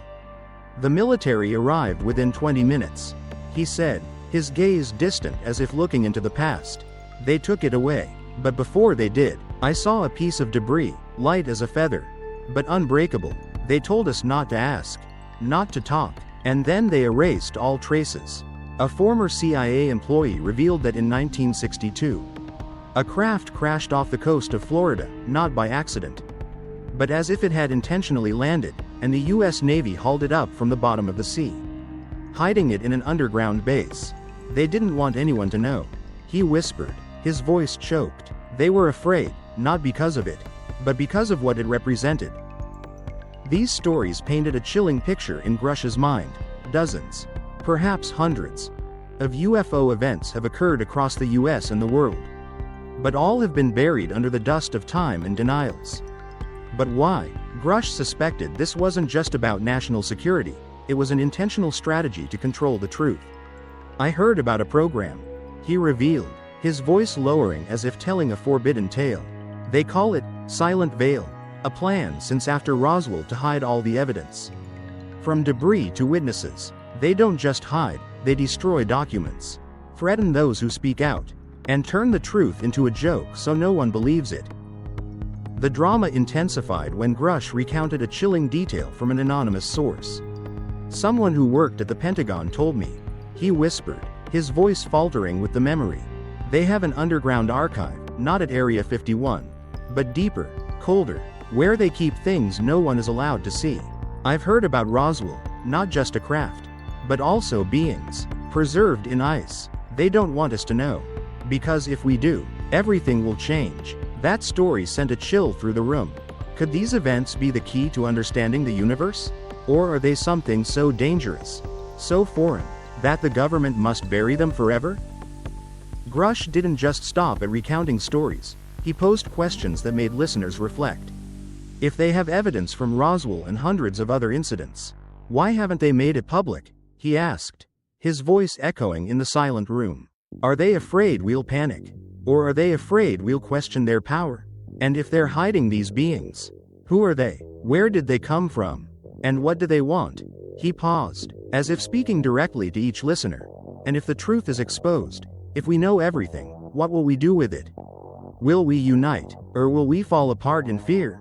S1: "The military arrived within 20 minutes, he said, his gaze distant as if looking into the past. "They took it away. But before they did, I saw a piece of debris, light as a feather, but unbreakable. They told us not to ask, not to talk, and then they erased all traces." A former CIA employee revealed that in 1962, a craft crashed off the coast of Florida, not by accident, but as if it had intentionally landed, and the U.S. Navy hauled it up from the bottom of the sea, hiding it in an underground base. "They didn't want anyone to know," he whispered, his voice choked. "They were afraid, not because of it, but because of what it represented." These stories painted a chilling picture in Grusch's mind. Dozens, perhaps hundreds, of UFO events have occurred across the US and the world. But all have been buried under the dust of time and denials. But why? Grusch suspected this wasn't just about national security, it was an intentional strategy to control the truth. "I heard about a program," he revealed, his voice lowering as if telling a forbidden tale. "They call it Silent Veil, a plan since after Roswell to hide all the evidence. From debris to witnesses. They don't just hide, they destroy documents, threaten those who speak out, and turn the truth into a joke so no one believes it." The drama intensified when Grusch recounted a chilling detail from an anonymous source. "Someone who worked at the Pentagon told me," he whispered, his voice faltering with the memory. "They have an underground archive, not at Area 51, but deeper, colder, where they keep things no one is allowed to see. I've heard about Roswell, not just a craft, but also beings, preserved in ice. They don't want us to know. Because if we do, everything will change." That story sent a chill through the room. Could these events be the key to understanding the universe? Or are they something so dangerous, so foreign, that the government must bury them forever? Grusch didn't just stop at recounting stories, he posed questions that made listeners reflect. If they have evidence from Roswell and hundreds of other incidents, why haven't they made it public? He asked, his voice echoing in the silent room. Are they afraid we'll panic? Or are they afraid we'll question their power? And if they're hiding these beings, who are they? Where did they come from? And what do they want? He paused, as if speaking directly to each listener. And if the truth is exposed, if we know everything, what will we do with it? Will we unite, or will we fall apart in fear?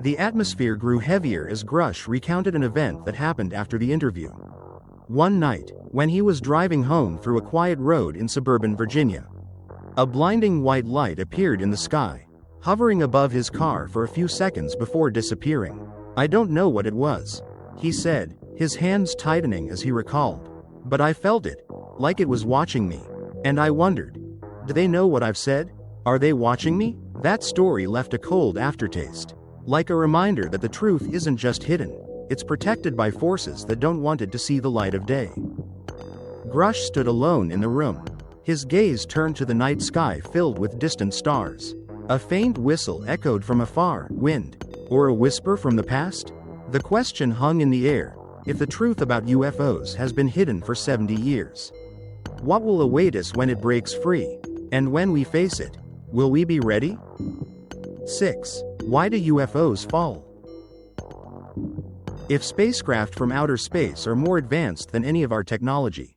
S1: The atmosphere grew heavier as Grusch recounted an event that happened after the interview. One night, when he was driving home through a quiet road in suburban Virginia, a blinding white light appeared in the sky, hovering above his car for a few seconds before disappearing. "I don't know what it was," he said, his hands tightening as he recalled. "But I felt it, like it was watching me. And I wondered, do they know what I've said? Are they watching me?" That story left a cold aftertaste, like a reminder that the truth isn't just hidden, it's protected by forces that don't want it to see the light of day. Grusch stood alone in the room. His gaze turned to the night sky filled with distant stars. A faint whistle echoed from afar. Wind? Or a whisper from the past? The question hung in the air. If the truth about UFOs has been hidden for 70 years, what will await us when it breaks free? And when we face it, will we be ready? 6. Why do UFOs fall? If spacecraft from outer space are more advanced than any of our technology,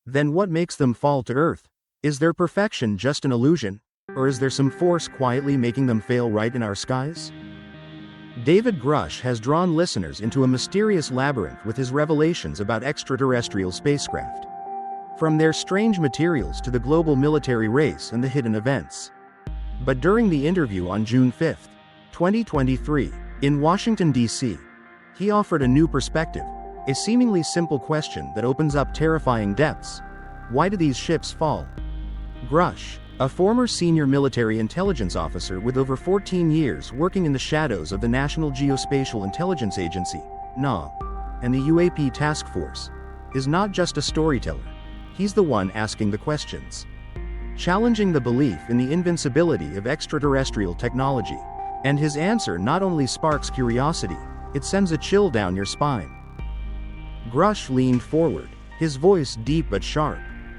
S1: then what makes them fall to Earth? Is their perfection just an illusion? Or is there some force quietly making them fail right in our skies? David Grusch has drawn listeners into a mysterious labyrinth with his revelations about extraterrestrial spacecraft. From their strange materials to the global military race and the hidden events. But during the interview on June 5, 2023, in Washington, D.C., he offered a new perspective, a seemingly simple question that opens up terrifying depths. Why do these ships fall? Grusch, a former senior military intelligence officer with over 14 years working in the shadows of the National Geospatial-Intelligence Agency, NGA, and the UAP Task Force, is not just a storyteller. He's the one asking the questions, challenging the belief in the invincibility of extraterrestrial technology. And his answer not only sparks curiosity, it sends a chill down your spine. Grusch leaned forward, his voice deep but sharp,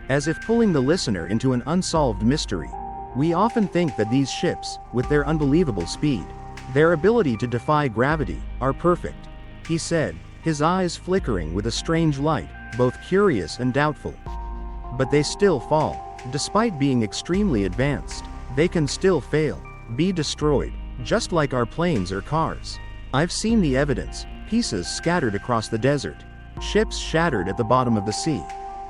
S1: as if pulling the listener into an unsolved mystery. We often think that these ships, with their unbelievable speed, their ability to defy gravity, are perfect, he said, his eyes flickering with a strange light, both curious and doubtful. But they still fall. Despite being extremely advanced, they can still fail, be destroyed, just like our planes or cars. I've seen the evidence, pieces scattered across the desert, ships shattered at the bottom of the sea.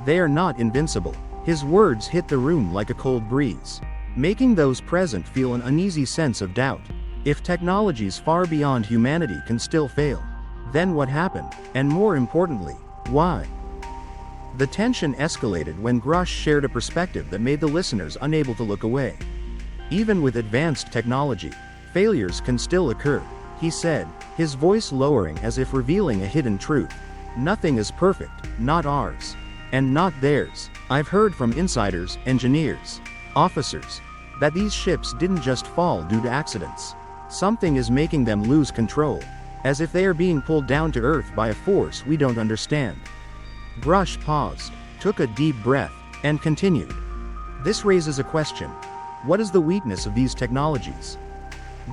S1: They are not invincible. His words hit the room like a cold breeze, making those present feel an uneasy sense of doubt. If technologies far beyond humanity can still fail, then what happened? And more importantly, why? The tension escalated when Grusch shared a perspective that made the listeners unable to look away. Even with advanced technology, failures can still occur, he said, his voice lowering as if revealing a hidden truth. Nothing is perfect, not ours. And not theirs. I've heard from insiders, engineers, officers, that these ships didn't just fall due to accidents. Something is making them lose control, as if they are being pulled down to Earth by a force we don't understand. Grusch paused, took a deep breath, and continued. This raises a question. What is the weakness of these technologies?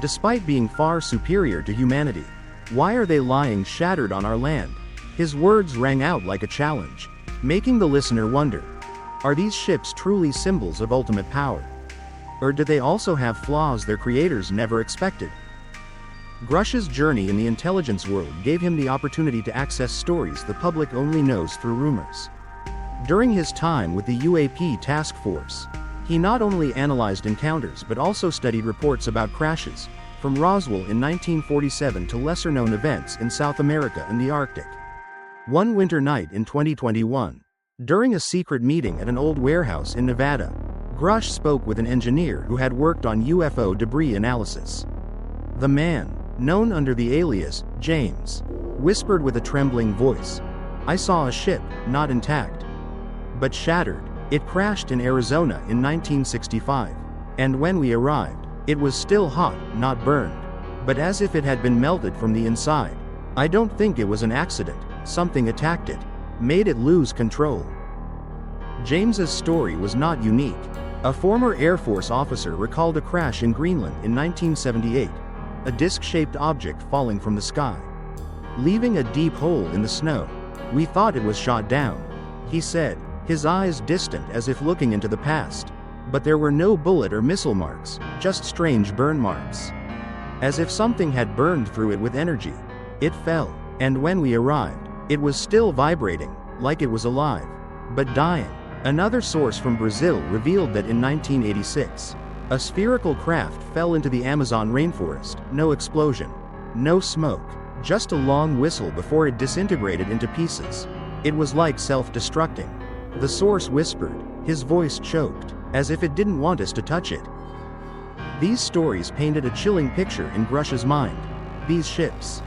S1: Despite being far superior to humanity, why are they lying shattered on our land? His words rang out like a challenge, making the listener wonder, are these ships truly symbols of ultimate power? Or do they also have flaws their creators never expected? Grusch's journey in the intelligence world gave him the opportunity to access stories the public only knows through rumors. During his time with the UAP Task Force, he not only analyzed encounters but also studied reports about crashes, from Roswell in 1947 to lesser-known events in South America and the Arctic. One winter night in 2021, during a secret meeting at an old warehouse in Nevada, Grusch spoke with an engineer who had worked on UFO debris analysis. The man, known under the alias James, whispered with a trembling voice, "I saw a ship, not intact, but shattered. It crashed in Arizona in 1965. And when we arrived, it was still hot, not burned, but as if it had been melted from the inside. I don't think it was an accident. Something attacked it, made it lose control." James's story was not unique. A former Air Force officer recalled a crash in Greenland in 1978, a disc-shaped object falling from the sky, leaving a deep hole in the snow. "We thought it was shot down," he said, his eyes distant as if looking into the past. But there were no bullet or missile marks, just strange burn marks. As if something had burned through it with energy. It fell, and when we arrived, it was still vibrating, like it was alive, but dying. Another source from Brazil revealed that in 1986, a spherical craft fell into the Amazon rainforest. No explosion, no smoke, just a long whistle before it disintegrated into pieces. It was like self-destructing. The source whispered, his voice choked, as if it didn't want us to touch it. These stories painted a chilling picture in Grusch's mind. These ships,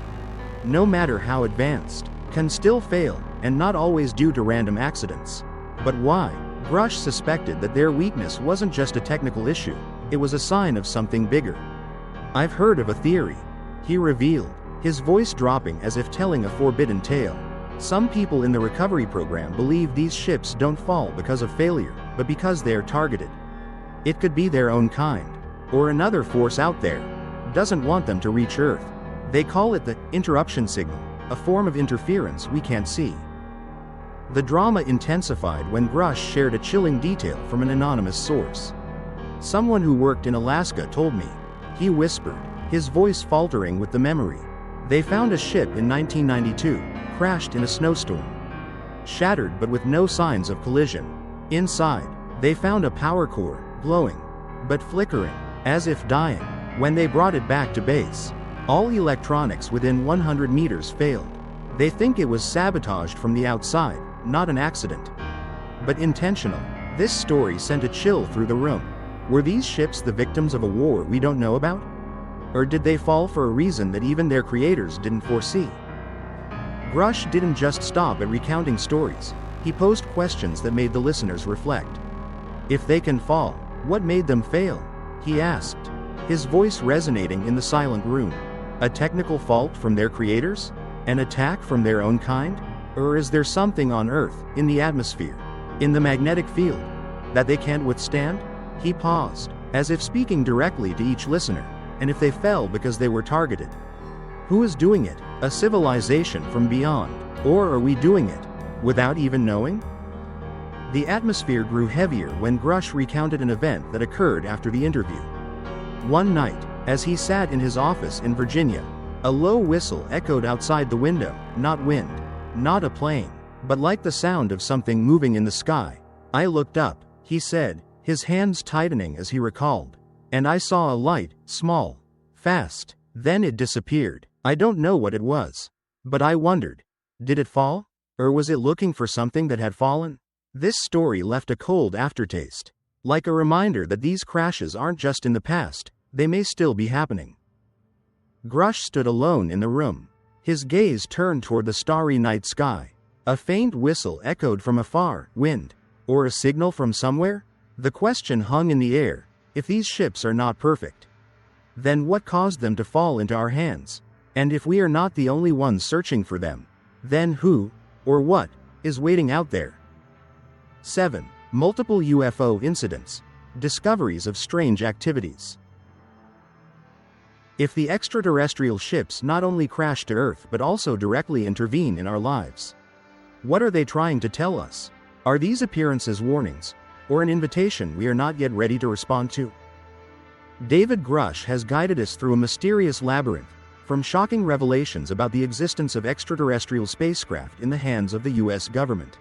S1: no matter how advanced, can still fail, and not always due to random accidents. But why? Grusch suspected that their weakness wasn't just a technical issue, it was a sign of something bigger. I've heard of a theory, he revealed, his voice dropping as if telling a forbidden tale. Some people in the recovery program believe these ships don't fall because of failure, but because they're targeted. It could be their own kind, or another force out there, doesn't want them to reach Earth. They call it the interruption signal, a form of interference we can't see. The drama intensified when Grusch shared a chilling detail from an anonymous source. Someone who worked in Alaska told me, he whispered, his voice faltering with the memory. They found a ship in 1992, crashed in a snowstorm. Shattered but with no signs of collision. Inside, they found a power core, glowing, but flickering, as if dying. When they brought it back to base, all electronics within 100 meters failed. They think it was sabotaged from the outside, not an accident, but intentional. This story sent a chill through the room. Were these ships the victims of a war we don't know about? Or did they fall for a reason that even their creators didn't foresee? Grusch didn't just stop at recounting stories, he posed questions that made the listeners reflect. If they can fall, what made them fail? He asked, his voice resonating in the silent room. A technical fault from their creators? An attack from their own kind? Or is there something on Earth, in the atmosphere, in the magnetic field, that they can't withstand? He paused, as if speaking directly to each listener. And if they fell because they were targeted, who is doing it? A civilization from beyond? Or are we doing it without even knowing? The atmosphere grew heavier when Grusch recounted an event that occurred after the interview. One night, as he sat in his office in Virginia, a low whistle echoed outside the window, not wind, not a plane, but like the sound of something moving in the sky. I looked up, he said, his hands tightening as he recalled. And I saw a light, small, fast, then it disappeared. I don't know what it was. But I wondered, did it fall? Or was it looking for something that had fallen? This story left a cold aftertaste. Like a reminder that these crashes aren't just in the past, they may still be happening. Grusch stood alone in the room. His gaze turned toward the starry night sky. A faint whistle echoed from afar. Wind? Or a signal from somewhere? The question hung in the air. If these ships are not perfect, then what caused them to fall into our hands? And if we are not the only ones searching for them, then who, or what, is waiting out there? 7. Multiple UFO incidents. Discoveries of strange activities. If the extraterrestrial ships not only crash to Earth but also directly intervene in our lives, what are they trying to tell us? Are these appearances warnings, or an invitation we are not yet ready to respond to? David Grusch has guided us through a mysterious labyrinth, from shocking revelations about the existence of extraterrestrial spacecraft in the hands of the US government,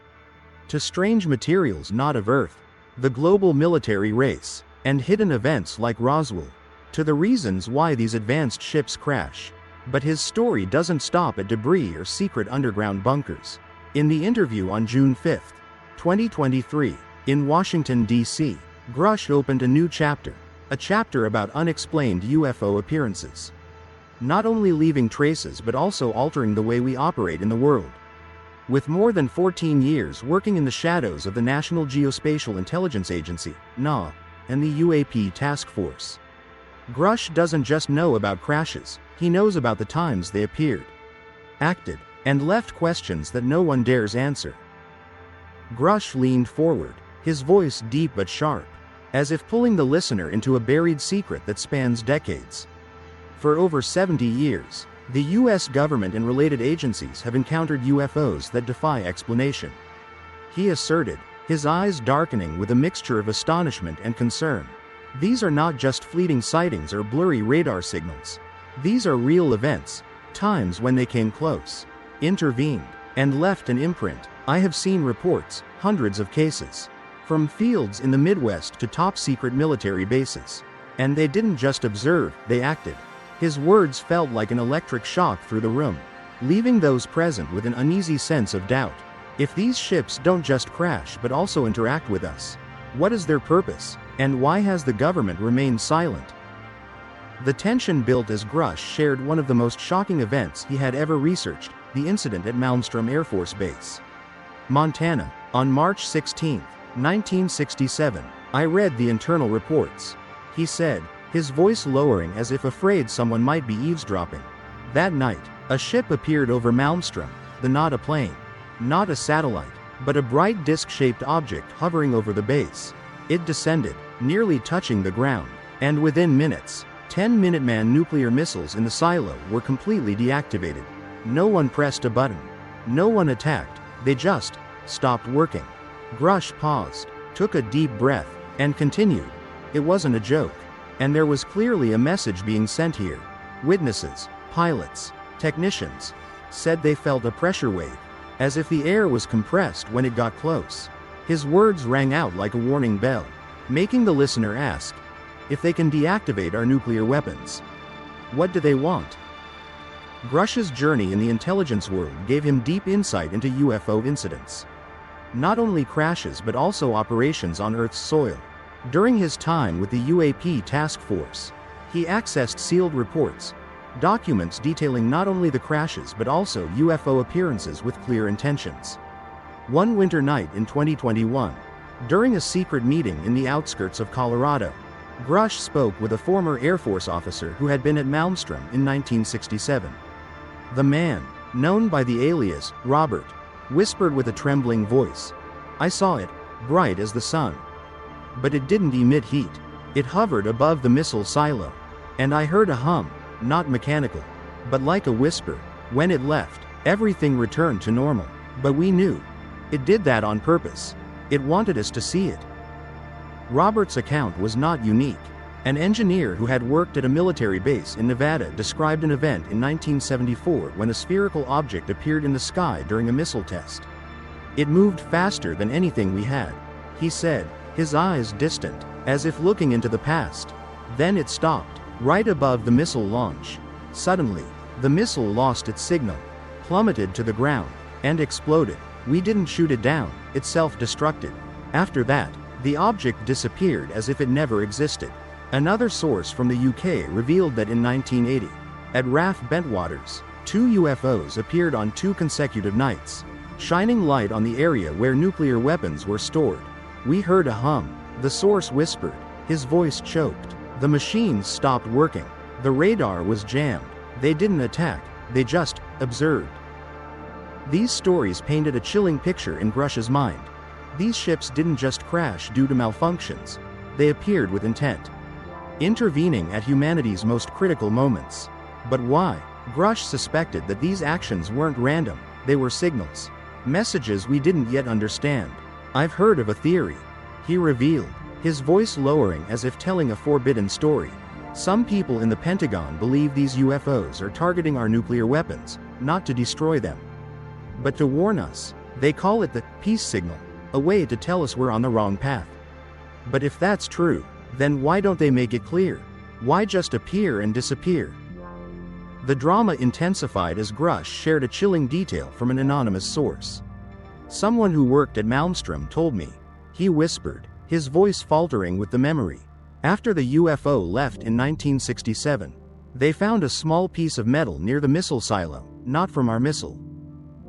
S1: to strange materials not of Earth, the global military race, and hidden events like Roswell, to the reasons why these advanced ships crash. But his story doesn't stop at debris or secret underground bunkers. In the interview on June 5, 2023, in Washington, D.C., Grusch opened a new chapter, a chapter about unexplained UFO appearances. Not only leaving traces but also altering the way we operate in the world. With more than 14 years working in the shadows of the National Geospatial Intelligence Agency, NGA, and the UAP Task Force, Grusch doesn't just know about crashes, he knows about the times they appeared, acted, and left questions that no one dares answer. Grusch leaned forward, his voice deep but sharp, as if pulling the listener into a buried secret that spans decades. For over 70 years, the US government and related agencies have encountered UFOs that defy explanation. He asserted, his eyes darkening with a mixture of astonishment and concern. These are not just fleeting sightings or blurry radar signals. These are real events, times when they came close, intervened, and left an imprint. I have seen reports, hundreds of cases, from fields in the Midwest to top-secret military bases. And they didn't just observe, they acted. His words felt like an electric shock through the room, leaving those present with an uneasy sense of doubt. If these ships don't just crash but also interact with us, what is their purpose, and why has the government remained silent? The tension built as Grusch shared one of the most shocking events he had ever researched, the incident at Malmstrom Air Force Base, Montana, on March 16, 1967. I read the internal reports, he said, his voice lowering as if afraid someone might be eavesdropping. That night, a ship appeared over Malmstrom, not a plane, not a satellite, but a bright disc-shaped object hovering over the base. It descended, nearly touching the ground, and within minutes, 10 Minuteman nuclear missiles in the silo were completely deactivated. No one pressed a button. No one attacked. They just stopped working. Grusch paused, took a deep breath, and continued. It wasn't a joke. And there was clearly a message being sent here. Witnesses, pilots, technicians, said they felt a pressure wave, as if the air was compressed when it got close. His words rang out like a warning bell, making the listener ask, if they can deactivate our nuclear weapons, what do they want? Grusch's journey in the intelligence world gave him deep insight into UFO incidents. Not only crashes but also operations on Earth's soil. During his time with the UAP task force, he accessed sealed reports, documents detailing not only the crashes but also UFO appearances with clear intentions. One winter night in 2021, during a secret meeting in the outskirts of Colorado, Grusch spoke with a former Air Force officer who had been at Malmstrom in 1967. The man, known by the alias Robert, whispered with a trembling voice, "I saw it, bright as the sun. But it didn't emit heat. It hovered above the missile silo. And I heard a hum, not mechanical, but like a whisper. When it left, everything returned to normal. But we knew. It did that on purpose. It wanted us to see it." Robert's account was not unique. An engineer who had worked at a military base in Nevada described an event in 1974 when a spherical object appeared in the sky during a missile test. "It moved faster than anything we had," he said, his eyes distant, as if looking into the past. Then it stopped, right above the missile launch. Suddenly, the missile lost its signal, plummeted to the ground, and exploded. We didn't shoot it down, it self-destructed. After that, the object disappeared as if it never existed. Another source from the UK revealed that in 1980, at RAF Bentwaters, 2 UFOs appeared on 2 consecutive nights, shining light on the area where nuclear weapons were stored. "We heard a hum," the source whispered, his voice choked. "The machines stopped working. The radar was jammed. They didn't attack, they just observed." These stories painted a chilling picture in Grusch's mind. These ships didn't just crash due to malfunctions. They appeared with intent, intervening at humanity's most critical moments. But why? Grusch suspected that these actions weren't random, they were signals. Messages we didn't yet understand. "I've heard of a theory," he revealed, his voice lowering as if telling a forbidden story. "Some people in the Pentagon believe these UFOs are targeting our nuclear weapons, not to destroy them, but to warn us. They call it the peace signal, a way to tell us we're on the wrong path. But if that's true, then why don't they make it clear? Why just appear and disappear?" The drama intensified as Grusch shared a chilling detail from an anonymous source. "Someone who worked at Malmstrom told me," he whispered, his voice faltering with the memory. "After the UFO left in 1967, they found a small piece of metal near the missile silo, not from our missile,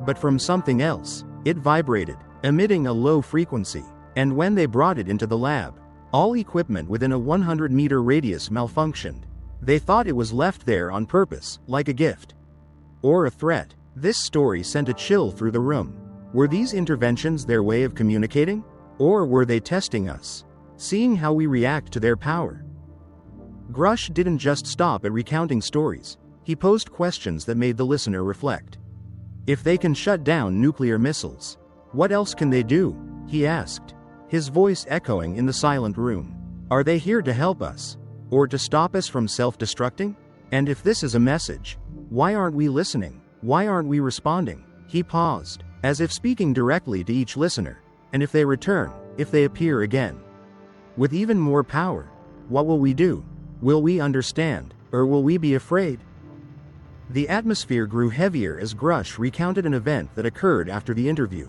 S1: but from something else. It vibrated, emitting a low frequency, and when they brought it into the lab, all equipment within a 100-meter radius malfunctioned. They thought it was left there on purpose, like a gift. Or a threat." This story sent a chill through the room. Were these interventions their way of communicating? Or were they testing us, seeing how we react to their power? Grusch didn't just stop at recounting stories. He posed questions that made the listener reflect. If they can shut down nuclear missiles, what else can they do? he asked, his voice echoing in the silent room. Are they here to help us? Or to stop us from self-destructing? And if this is a message, why aren't we listening? Why aren't we responding? He paused, as if speaking directly to each listener. And if they return, if they appear again, with even more power, what will we do? Will we understand, or will we be afraid? The atmosphere grew heavier as Grusch recounted an event that occurred after the interview.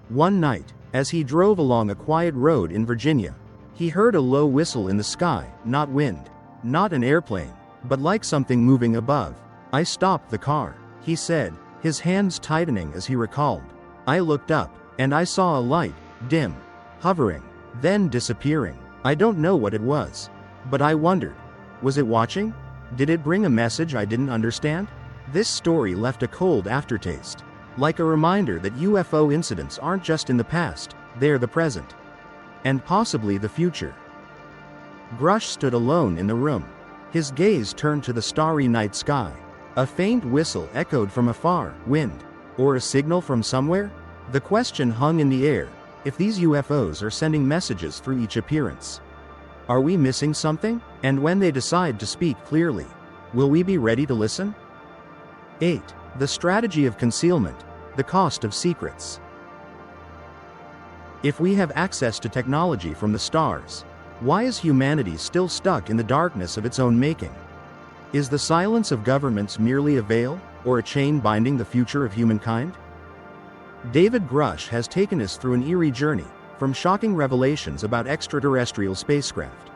S1: One night, as he drove along a quiet road in Virginia, he heard a low whistle in the sky, not wind, not an airplane, but like something moving above. I stopped the car, he said, his hands tightening as he recalled. I looked up, and I saw a light, dim, hovering, then disappearing. I don't know what it was, but I wondered, was it watching? Did it bring a message I didn't understand? This story left a cold aftertaste, like a reminder that UFO incidents aren't just in the past, they're the present, and possibly the future. Grusch stood alone in the room, his gaze turned to the starry night sky. A faint whistle echoed from afar, wind, or a signal from somewhere? The question hung in the air, if these UFOs are sending messages through each appearance. Are we missing something? And when they decide to speak clearly, will we be ready to listen? 8. The strategy of concealment, the cost of secrets. If we have access to technology from the stars, why is humanity still stuck in the darkness of its own making? Is the silence of governments merely a veil, or a chain binding the future of humankind? David Grusch has taken us through an eerie journey, from shocking revelations about extraterrestrial spacecraft,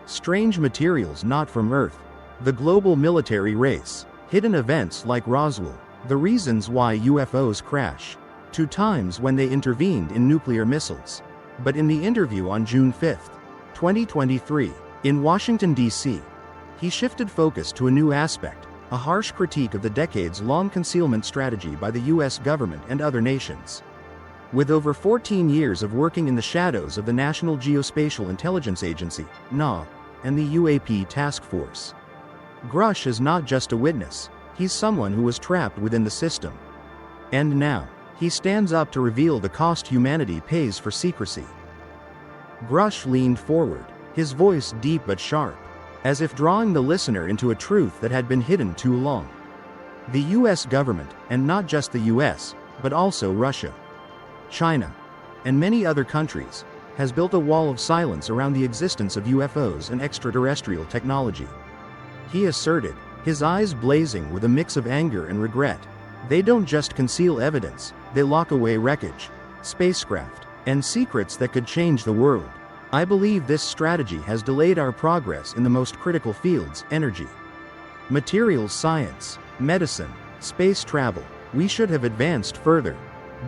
S1: strange materials not from Earth, the global military race, hidden events like Roswell, the reasons why UFOs crash, to times when they intervened in nuclear missiles. But in the interview on June 5, 2023, in Washington, D.C., he shifted focus to a new aspect, a harsh critique of the decades-long concealment strategy by the U.S. government and other nations. With over 14 years of working in the shadows of the National Geospatial-Intelligence Agency, NGA, and the UAP Task Force, Grusch is not just a witness, he's someone who was trapped within the system. And now, he stands up to reveal the cost humanity pays for secrecy. Grusch leaned forward, his voice deep but sharp, as if drawing the listener into a truth that had been hidden too long. The US government, and not just the US, but also Russia, China, and many other countries, has built a wall of silence around the existence of UFOs and extraterrestrial technology. He asserted, his eyes blazing with a mix of anger and regret. They don't just conceal evidence, they lock away wreckage, spacecraft, and secrets that could change the world. I believe this strategy has delayed our progress in the most critical fields: energy, materials science, medicine, space travel. We should have advanced further.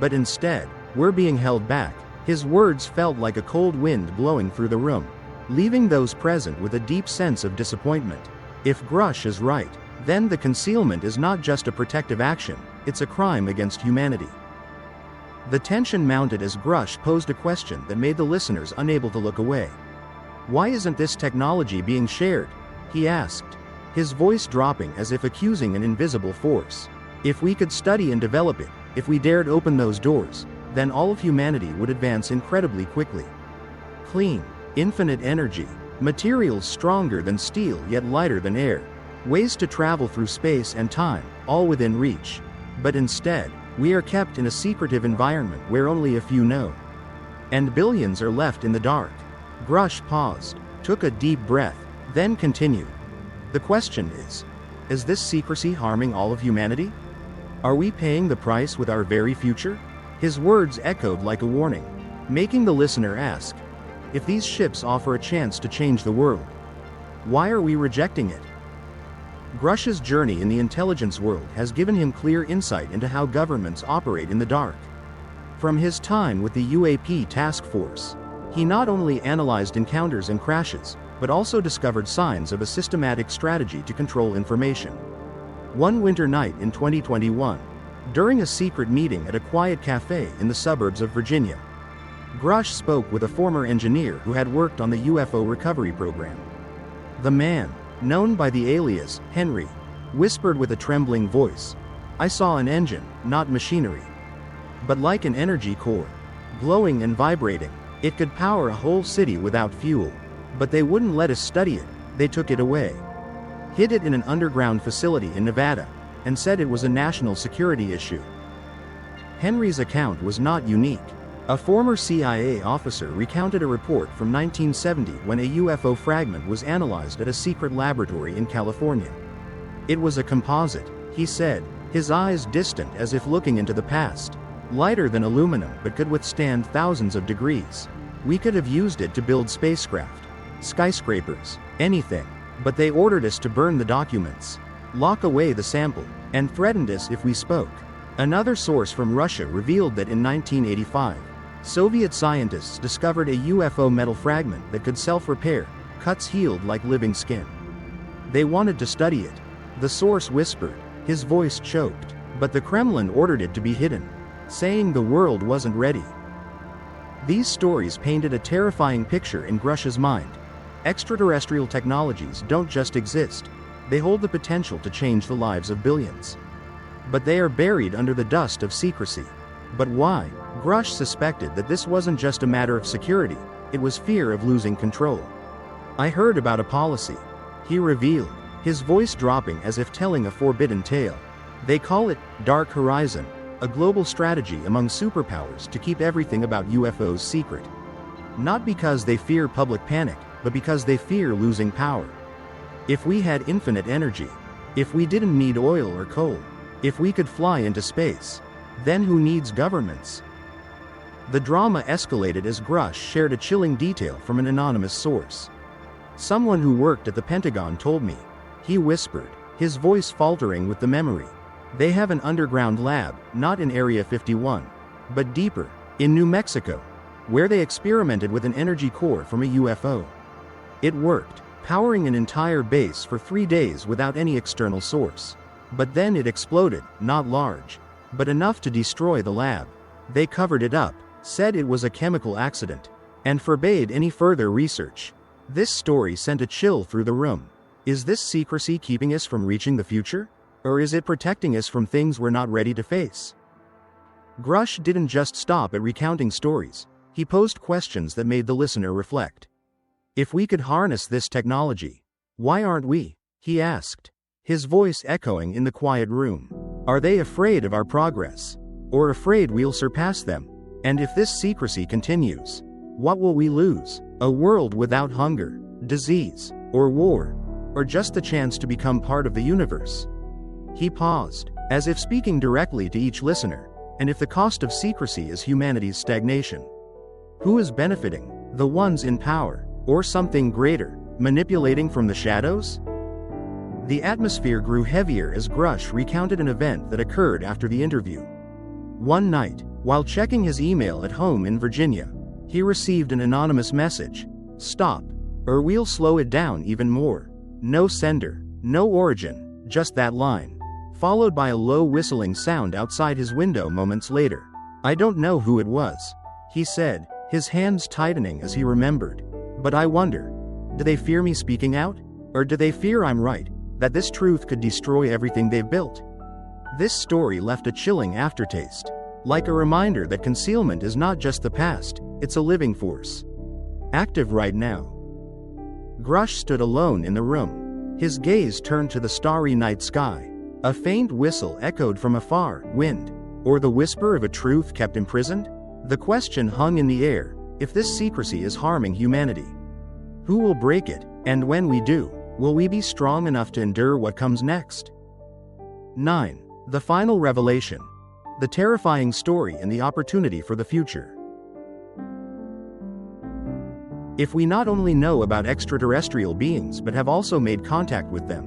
S1: But instead, we're being held back. His words felt like a cold wind blowing through the room, leaving those present with a deep sense of disappointment. If Grusch is right, then the concealment is not just a protective action, it's a crime against humanity. The tension mounted as Grusch posed a question that made the listeners unable to look away. Why isn't this technology being shared? He asked, his voice dropping as if accusing an invisible force. If we could study and develop it, if we dared open those doors, then all of humanity would advance incredibly quickly. Clean, infinite energy, materials stronger than steel yet lighter than air, ways to travel through space and time, all within reach. But instead, we are kept in a secretive environment where only a few know. And billions are left in the dark. Grusch paused, took a deep breath, then continued. The question is this secrecy harming all of humanity? Are we paying the price with our very future? His words echoed like a warning, making the listener ask, if these ships offer a chance to change the world, why are we rejecting it? Grusch's journey in the intelligence world has given him clear insight into how governments operate in the dark. From his time with the UAP Task Force, he not only analyzed encounters and crashes, but also discovered signs of a systematic strategy to control information. One winter night in 2021, during a secret meeting at a quiet cafe in the suburbs of Virginia, Grusch spoke with a former engineer who had worked on the UFO recovery program. The man, known by the alias Henry, whispered with a trembling voice, "I saw an engine, not machinery. But like an energy core, glowing and vibrating. It could power a whole city without fuel. But they wouldn't let us study it, they took it away. Hid it in an underground facility in Nevada, and said it was a national security issue. Henry's account was not unique. A former CIA officer recounted a report from 1970 when a UFO fragment was analyzed at a secret laboratory in California. It was a composite, he said, his eyes distant as if looking into the past. Lighter than aluminum but could withstand thousands of degrees. We could have used it to build spacecraft, skyscrapers, anything. But they ordered us to burn the documents, lock away the sample, and threatened us if we spoke. Another source from Russia revealed that in 1985, Soviet scientists discovered a UFO metal fragment that could self-repair, cuts healed like living skin. They wanted to study it. The source whispered, his voice choked, but the Kremlin ordered it to be hidden, saying the world wasn't ready. These stories painted a terrifying picture in Grusch's mind. Extraterrestrial technologies don't just exist, they hold the potential to change the lives of billions. But they are buried under the dust of secrecy. But why? Grusch suspected that this wasn't just a matter of security, it was fear of losing control. I heard about a policy, he revealed, his voice dropping as if telling a forbidden tale. They call it Dark Horizon, a global strategy among superpowers to keep everything about UFOs secret. Not because they fear public panic, but because they fear losing power. If we had infinite energy, if we didn't need oil or coal, if we could fly into space, then who needs governments? The drama escalated as Grusch shared a chilling detail from an anonymous source. Someone who worked at the Pentagon told me, he whispered, his voice faltering with the memory. They have an underground lab, not in Area 51, but deeper, in New Mexico, where they experimented with an energy core from a UFO. It worked, powering an entire base for 3 days without any external source. But then it exploded, not large, but enough to destroy the lab. They covered it up, said it was a chemical accident, and forbade any further research. This story sent a chill through the room. Is this secrecy keeping us from reaching the future? Or is it protecting us from things we're not ready to face? Grusch didn't just stop at recounting stories, he posed questions that made the listener reflect. If we could harness this technology, why aren't we? He asked, his voice echoing in the quiet room. Are they afraid of our progress? Or afraid we'll surpass them? And if this secrecy continues, what will we lose? A world without hunger, disease, or war? Or just the chance to become part of the universe? He paused, as if speaking directly to each listener. And if the cost of secrecy is humanity's stagnation? Who is benefiting? The ones in power, or something greater, manipulating from the shadows? The atmosphere grew heavier as Grusch recounted an event that occurred after the interview. One night, while checking his email at home in Virginia, he received an anonymous message. Stop, or we'll slow it down even more. No sender, no origin, just that line, followed by a low whistling sound outside his window moments later. I don't know who it was, he said, his hands tightening as he remembered. But I wonder, do they fear me speaking out? Or do they fear I'm right, that this truth could destroy everything they've built? This story left a chilling aftertaste, like a reminder that concealment is not just the past, it's a living force, active right now. Grusch stood alone in the room, his gaze turned to the starry night sky. A faint whistle echoed from afar. Wind, or the whisper of a truth kept imprisoned? The question hung in the air. If this secrecy is harming humanity, who will break it? And when we do, will we be strong enough to endure what comes next? 9. The final revelation. The terrifying story and the opportunity for the future. If we not only know about extraterrestrial beings but have also made contact with them,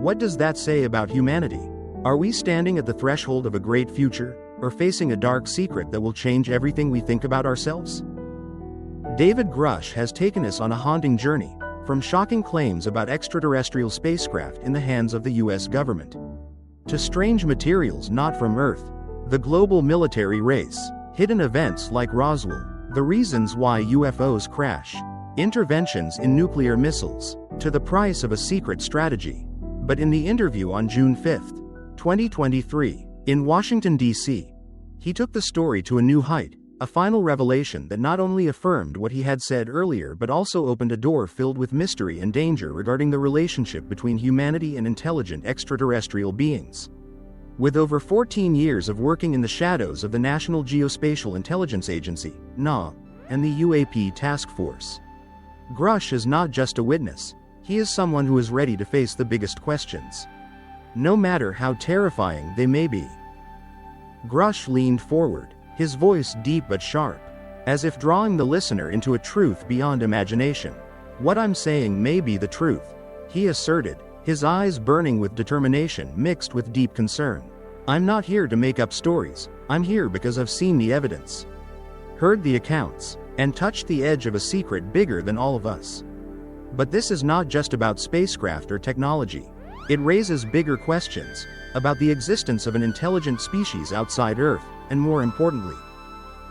S1: what does that say about humanity? Are we standing at the threshold of a great future, or facing a dark secret that will change everything we think about ourselves? David Grusch has taken us on a haunting journey, from shocking claims about extraterrestrial spacecraft in the hands of the US government, to strange materials not from Earth, the global military race, hidden events like Roswell, the reasons why UFOs crash, interventions in nuclear missiles, to the price of a secret strategy. But in the interview on June 5, 2023, in Washington, D.C., he took the story to a new height, A final revelation that not only affirmed what he had said earlier but also opened a door filled with mystery and danger regarding the relationship between humanity and intelligent extraterrestrial beings. With over 14 years of working in the shadows of the National Geospatial Intelligence Agency, (NA), and the UAP Task Force, Grusch is not just a witness, he is someone who is ready to face the biggest questions, no matter how terrifying they may be. Grusch leaned forward, his voice deep but sharp, as if drawing the listener into a truth beyond imagination. "What I'm saying may be the truth," he asserted, his eyes burning with determination mixed with deep concern. "I'm not here to make up stories, I'm here because I've seen the evidence, heard the accounts, and touched the edge of a secret bigger than all of us. But this is not just about spacecraft or technology. It raises bigger questions about the existence of an intelligent species outside Earth, and more importantly,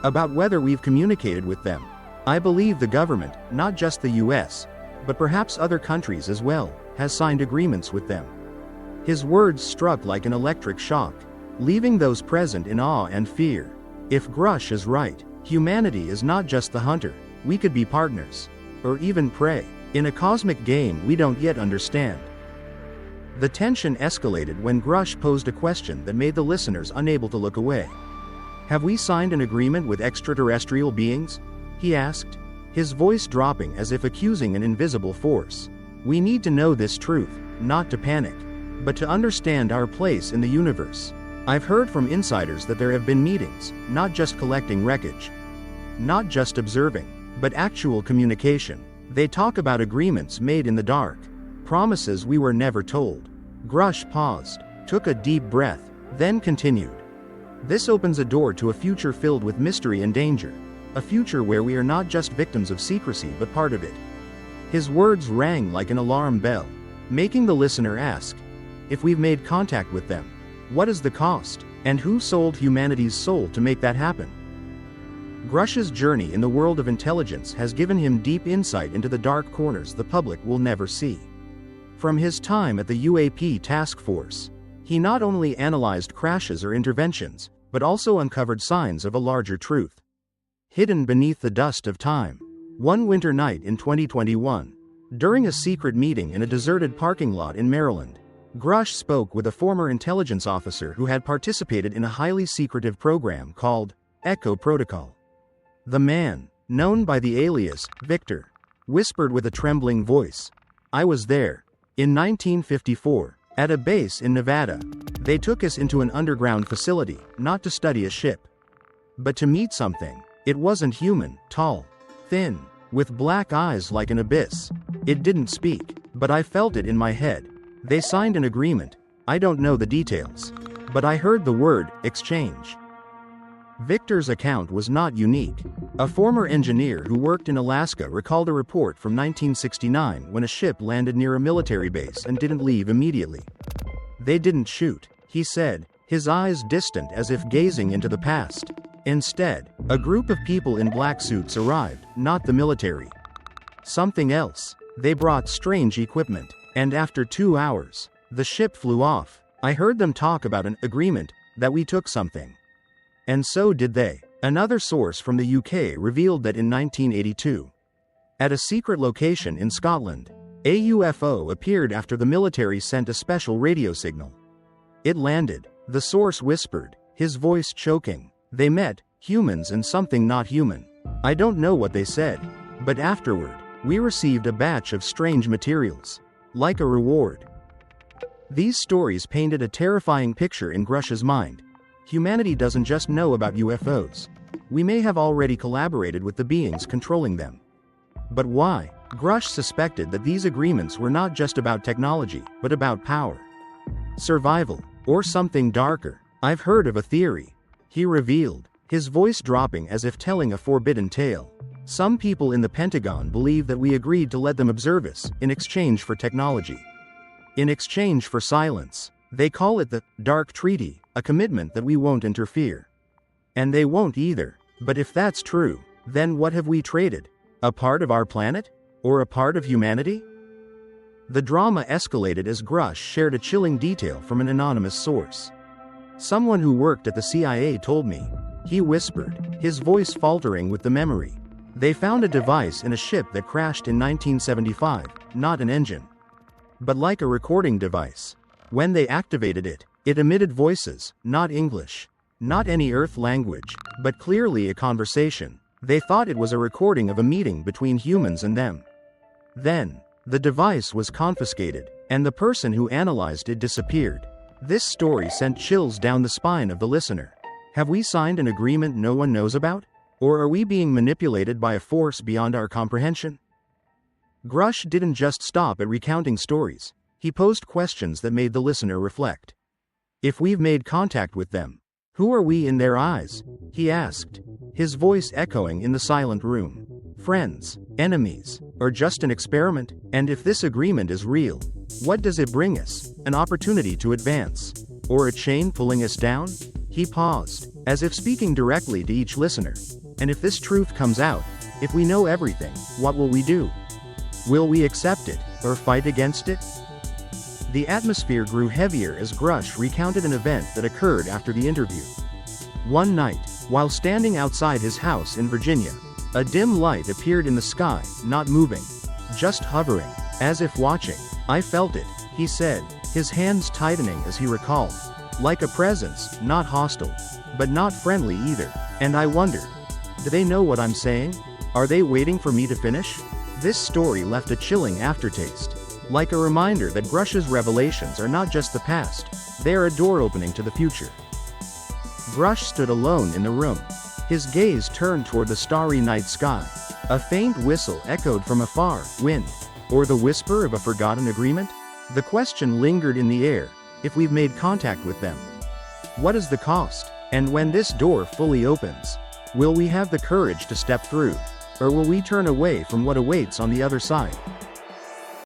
S1: about whether we've communicated with them. I believe the government, not just the US, but perhaps other countries as well, has signed agreements with them." His words struck like an electric shock, leaving those present in awe and fear. If Grusch is right, humanity is not just the hunter, we could be partners, or even prey, in a cosmic game we don't yet understand. The tension escalated when Grusch posed a question that made the listeners unable to look away. "Have we signed an agreement with extraterrestrial beings?" he asked, his voice dropping as if accusing an invisible force. "We need to know this truth, not to panic, but to understand our place in the universe. I've heard from insiders that there have been meetings, not just collecting wreckage, not just observing, but actual communication. They talk about agreements made in the dark, promises we were never told." Grusch paused, took a deep breath, then continued. "This opens a door to a future filled with mystery and danger, a future where we are not just victims of secrecy but part of it." His words rang like an alarm bell, making the listener ask, if we've made contact with them, what is the cost, and who sold humanity's soul to make that happen? Grusch's journey in the world of intelligence has given him deep insight into the dark corners the public will never see. From his time at the UAP Task Force, he not only analyzed crashes or interventions, but also uncovered signs of a larger truth, hidden beneath the dust of time. One winter night in 2021, during a secret meeting in a deserted parking lot in Maryland, Grusch spoke with a former intelligence officer who had participated in a highly secretive program called Echo Protocol. The man, known by the alias Victor, whispered with a trembling voice, "I was there, in 1954, at a base in Nevada. They took us into an underground facility, not to study a ship, but to meet something. It wasn't human, tall, thin, with black eyes like an abyss. It didn't speak, but I felt it in my head. They signed an agreement, I don't know the details, but I heard the word, exchange." Victor's account was not unique. A former engineer who worked in Alaska recalled a report from 1969 when a ship landed near a military base and didn't leave immediately. "They didn't shoot," he said, his eyes distant as if gazing into the past. "Instead, a group of people in black suits arrived, not the military. Something else. They brought strange equipment, and after 2 hours, the ship flew off. I heard them talk about an agreement, that we took something. And so did they." Another source from the UK revealed that in 1982, at a secret location in Scotland, a UFO appeared after the military sent a special radio signal. "It landed," the source whispered, his voice choking. "They met, humans and something not human. I don't know what they said, but afterward, we received a batch of strange materials, like a reward." These stories painted a terrifying picture in Grusch's mind. Humanity doesn't just know about UFOs. We may have already collaborated with the beings controlling them. But why? Grusch suspected that these agreements were not just about technology, but about power, survival, or something darker. "I've heard of a theory," he revealed, his voice dropping as if telling a forbidden tale. "Some people in the Pentagon believe that we agreed to let them observe us, in exchange for technology. In exchange for silence. They call it the Dark Treaty, a commitment that we won't interfere. And they won't either. But if that's true, then what have we traded? A part of our planet? Or a part of humanity?" The drama escalated as Grusch shared a chilling detail from an anonymous source. "Someone who worked at the CIA told me, He whispered, his voice faltering with the memory. They found a device in a ship that crashed in 1975, not an engine, but like a recording device. When they activated it, it emitted voices, not English, not any Earth language, but clearly a conversation. They thought it was a recording of a meeting between humans and them. Then, the device was confiscated, and the person who analyzed it disappeared. This story sent chills down the spine of the listener. Have we signed an agreement no one knows about? Or are we being manipulated by a force beyond our comprehension? Grusch didn't just stop at recounting stories. He posed questions that made the listener reflect. If we've made contact with them, who are we in their eyes? He asked, his voice echoing in the silent room. Friends, enemies, or just an experiment? And if this agreement is real, what does it bring us? An opportunity to advance? Or a chain pulling us down? He paused, as if speaking directly to each listener. And if this truth comes out, if we know everything, what will we do? Will we accept it, or fight against it? The atmosphere grew heavier as Grusch recounted an event that occurred after the interview. One night, while standing outside his house in Virginia, a dim light appeared in the sky, not moving, just hovering, as if watching. I felt it, he said, his hands tightening as he recalled. Like a presence, not hostile, but not friendly either. And I wondered, do they know what I'm saying? Are they waiting for me to finish? This story left a chilling aftertaste. Like a reminder that Grusch's revelations are not just the past, they are a door opening to the future. Grusch stood alone in the room. His gaze turned toward the starry night sky. A faint whistle echoed from afar. Wind? Or the whisper of a forgotten agreement? The question lingered in the air. If we've made contact with them, what is the cost? And when this door fully opens, will we have the courage to step through? Or will we turn away from what awaits on the other side?